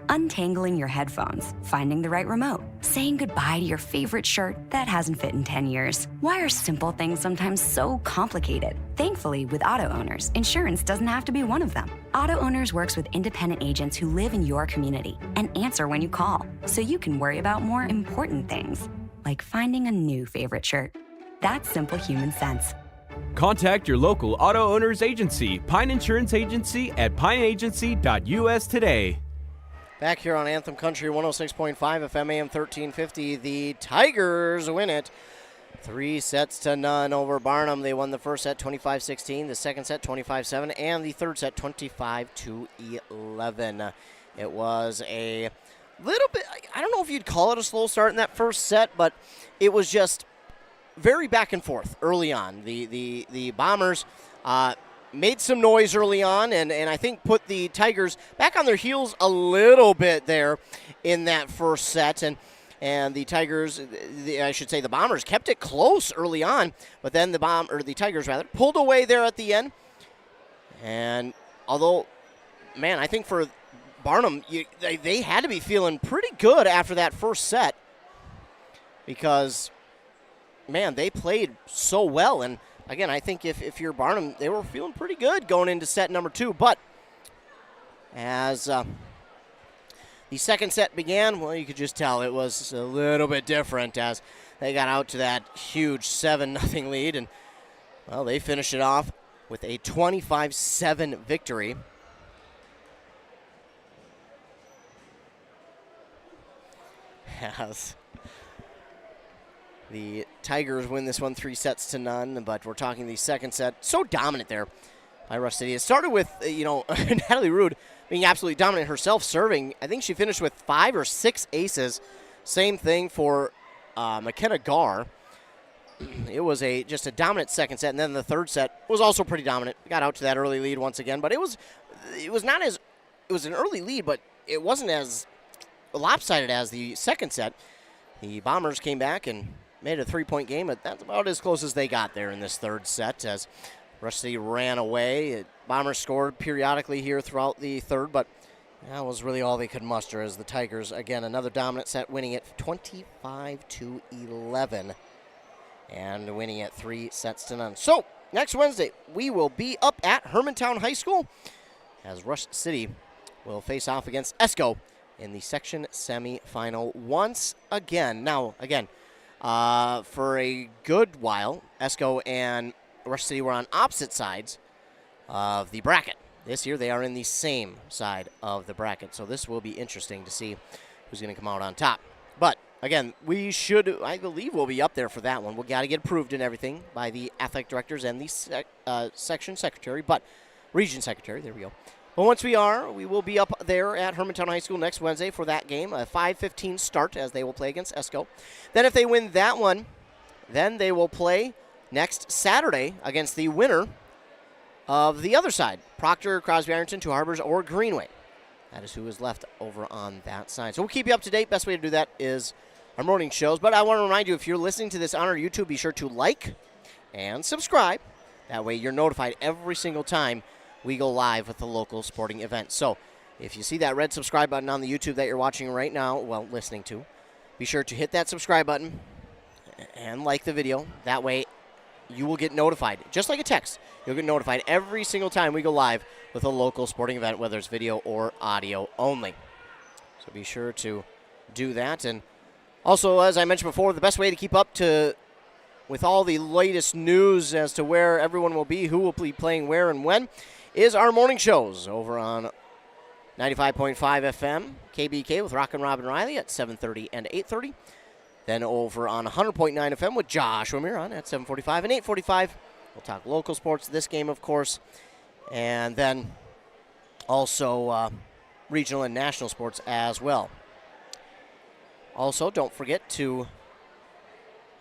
Untangling your headphones, finding the right remote, saying goodbye to your favorite shirt that hasn't fit in 10 years. Why are simple things sometimes so complicated? Thankfully, with Auto Owners, insurance doesn't have to be one of them. Auto Owners works with independent agents who live in your community and answer when you call, so you can worry about more important things, like finding a new favorite shirt. That's simple human sense. Contact your local Auto Owners agency, Pine Insurance Agency at pineagency.us today. Back here on Anthem Country 106.5 FM AM 1350, the Tigers win it 3-0 over Barnum. They won the first set 25-16, the second set 25-7, and the third set 25-11. It was a little bit, I don't know if you'd call it a slow start in that first set, but it was just very back and forth early on. The Bombers made some noise early on, and I think put the Tigers back on their heels a little bit there in that first set. And the Tigers, I should say the Bombers, kept it close early on, but then the Tigers pulled away there at the end. And although, man, I think for Barnum, they had to be feeling pretty good after that first set because, man, they played so well. And again, I think if you're Barnum, they were feeling pretty good going into set number 2. But as the second set began, well, you could just tell it was a little bit different as they got out to that huge 7-0 lead. And, well, they finished it off with a 25-7 victory. As the Tigers win this one 3-0, but we're talking the second set. So dominant there by Rush City. It started with, Natalie Rude being absolutely dominant herself serving. I think she finished with 5 or 6 aces. Same thing for McKenna Garr. It was just a dominant second set, and then the third set was also pretty dominant. Got out to that early lead once again, but it was an early lead, but it wasn't as lopsided as the second set. The Bombers came back and made it a 3-point game, but that's about as close as they got there in this third set as Rush City ran away. Bombers scored periodically here throughout the third, but that was really all they could muster as the Tigers, again, another dominant set, winning it 25-11 and winning it 3-0. So, next Wednesday, we will be up at Hermantown High School as Rush City will face off against ESCO in the section semifinal once again. Now, again, for a good while, ESCO and Rush City were on opposite sides of the bracket. This year, they are in the same side of the bracket, so this will be interesting to see who's going to come out on top. But, again, I believe we'll be up there for that one. We've got to get approved and everything by the athletic directors and the section secretary, region secretary, there we go. But once we will be up there at Hermantown High School next Wednesday for that game, a 5:15 start as they will play against ESCO. Then if they win that one, then they will play next Saturday against the winner of the other side, Proctor, Crosby, Ironton, Two Harbors, or Greenway. That is who is left over on that side. So we'll keep you up to date. Best way to do that is our morning shows. But I want to remind you, if you're listening to this on our YouTube, be sure to like and subscribe. That way you're notified every single time we go live with the local sporting event. So if you see that red subscribe button on the YouTube that you're watching right now, well, listening to, be sure to hit that subscribe button and like the video. That way you will get notified, just like a text. You'll get notified every single time we go live with a local sporting event, whether it's video or audio only. So be sure to do that. And also, as I mentioned before, the best way to keep up with all the latest news as to where everyone will be, who will be playing where and when, is our morning shows over on 95.5 FM, KBK with Rockin' Robin Riley at 7:30 and 8:30. Then over on 100.9 FM with Josh O'Meara at 7:45 and 8:45. We'll talk local sports, this game, of course. And then also regional and national sports as well. Also, don't forget to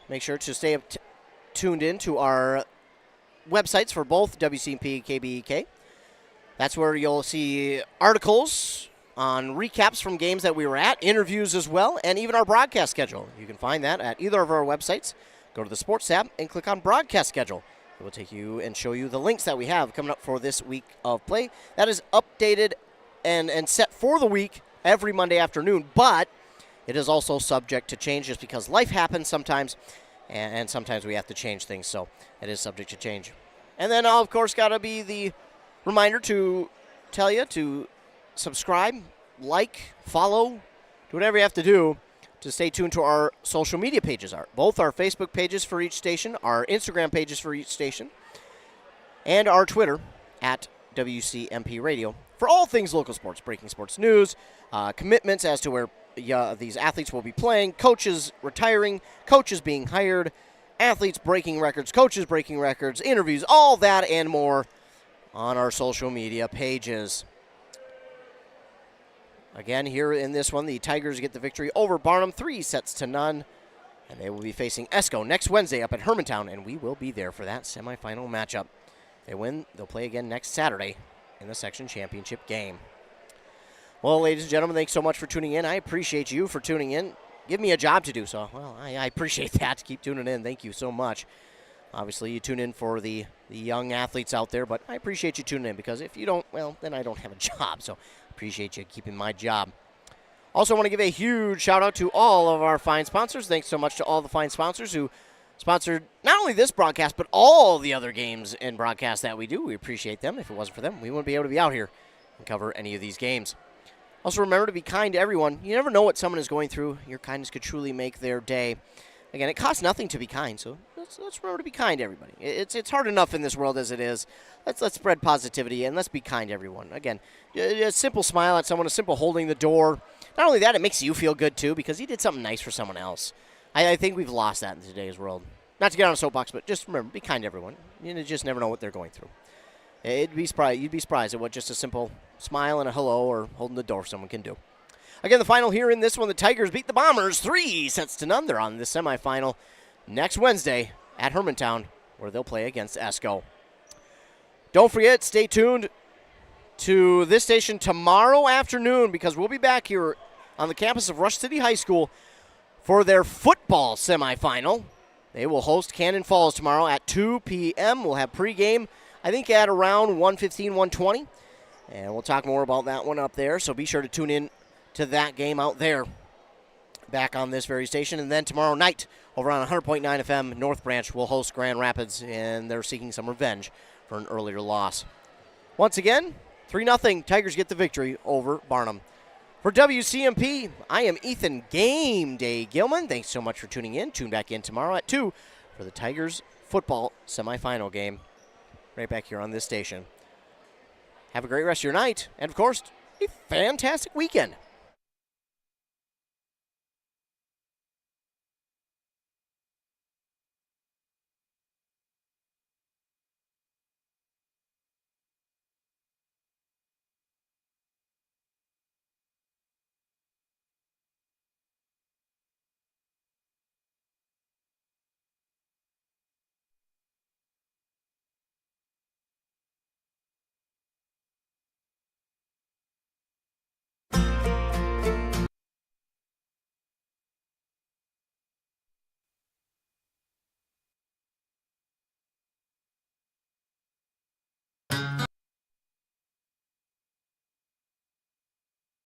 make sure to stay tuned in to our websites for both WCMP and KBEK. That's where you'll see articles on recaps from games that we were at, interviews as well, and even our broadcast schedule. You can find that at either of our websites. Go to the Sports tab and click on Broadcast Schedule. It will take you and show you the links that we have coming up for this week of play. That is updated and set for the week every Monday afternoon, but it is also subject to change just because life happens sometimes, and sometimes we have to change things, so it is subject to change. And then, of course, got to be the reminder to tell you to subscribe, like, follow, do whatever you have to do to stay tuned to our social media pages. Both our Facebook pages for each station, our Instagram pages for each station, and our Twitter at WCMP Radio for all things local sports, breaking sports news, commitments as to where these athletes will be playing, coaches retiring, coaches being hired, athletes breaking records, coaches breaking records, interviews, all that and more on our social media pages. Again, here in this one, the Tigers get the victory over Barnum, 3-0, and they will be facing ESCO next Wednesday up at Hermantown, and we will be there for that semifinal matchup. If they win, they'll play again next Saturday in the section championship game. Well, ladies and gentlemen, thanks so much for tuning in. I appreciate you for tuning in. Give me a job to do, so, well, I appreciate that. Keep tuning in. Thank you so much. Obviously, you tune in for the young athletes out there, but I appreciate you tuning in because if you don't, well, then I don't have a job, so appreciate you keeping my job. Also, I want to give a huge shout-out to all of our fine sponsors. Thanks so much to all the fine sponsors who sponsored not only this broadcast, but all the other games and broadcasts that we do. We appreciate them. If it wasn't for them, we wouldn't be able to be out here and cover any of these games. Also, remember to be kind to everyone. You never know what someone is going through. Your kindness could truly make their day. Again, it costs nothing to be kind, so let's remember to be kind to everybody. It's hard enough in this world as it is. Let's spread positivity, and let's be kind to everyone. Again, a simple smile at someone, a simple holding the door. Not only that, it makes you feel good, too, because you did something nice for someone else. I think we've lost that in today's world. Not to get on a soapbox, but just remember, be kind to everyone. You just never know what they're going through. You'd be surprised at what just a simple smile and a hello or holding the door someone can do. Again, the final here in this one, the Tigers beat the Bombers 3-0. They're on the semifinal next Wednesday at Hermantown, where they'll play against ESCO. Don't forget, stay tuned to this station tomorrow afternoon because we'll be back here on the campus of Rush City High School for their football semifinal. They will host Cannon Falls tomorrow at 2 p.m. We'll have pregame, I think, at around 1:15, 1:20. And we'll talk more about that one up there, so be sure to tune in to that game out there back on this very station. And then tomorrow night over on 100.9 FM, North Branch will host Grand Rapids, and they're seeking some revenge for an earlier loss. Once again, 3-0, Tigers get the victory over Barnum. For WCMP, I am Ethan Game Day Gilman. Thanks so much for tuning in. Tune back in tomorrow at 2 for the Tigers football semifinal game right back here on this station. Have a great rest of your night, and of course, a fantastic weekend.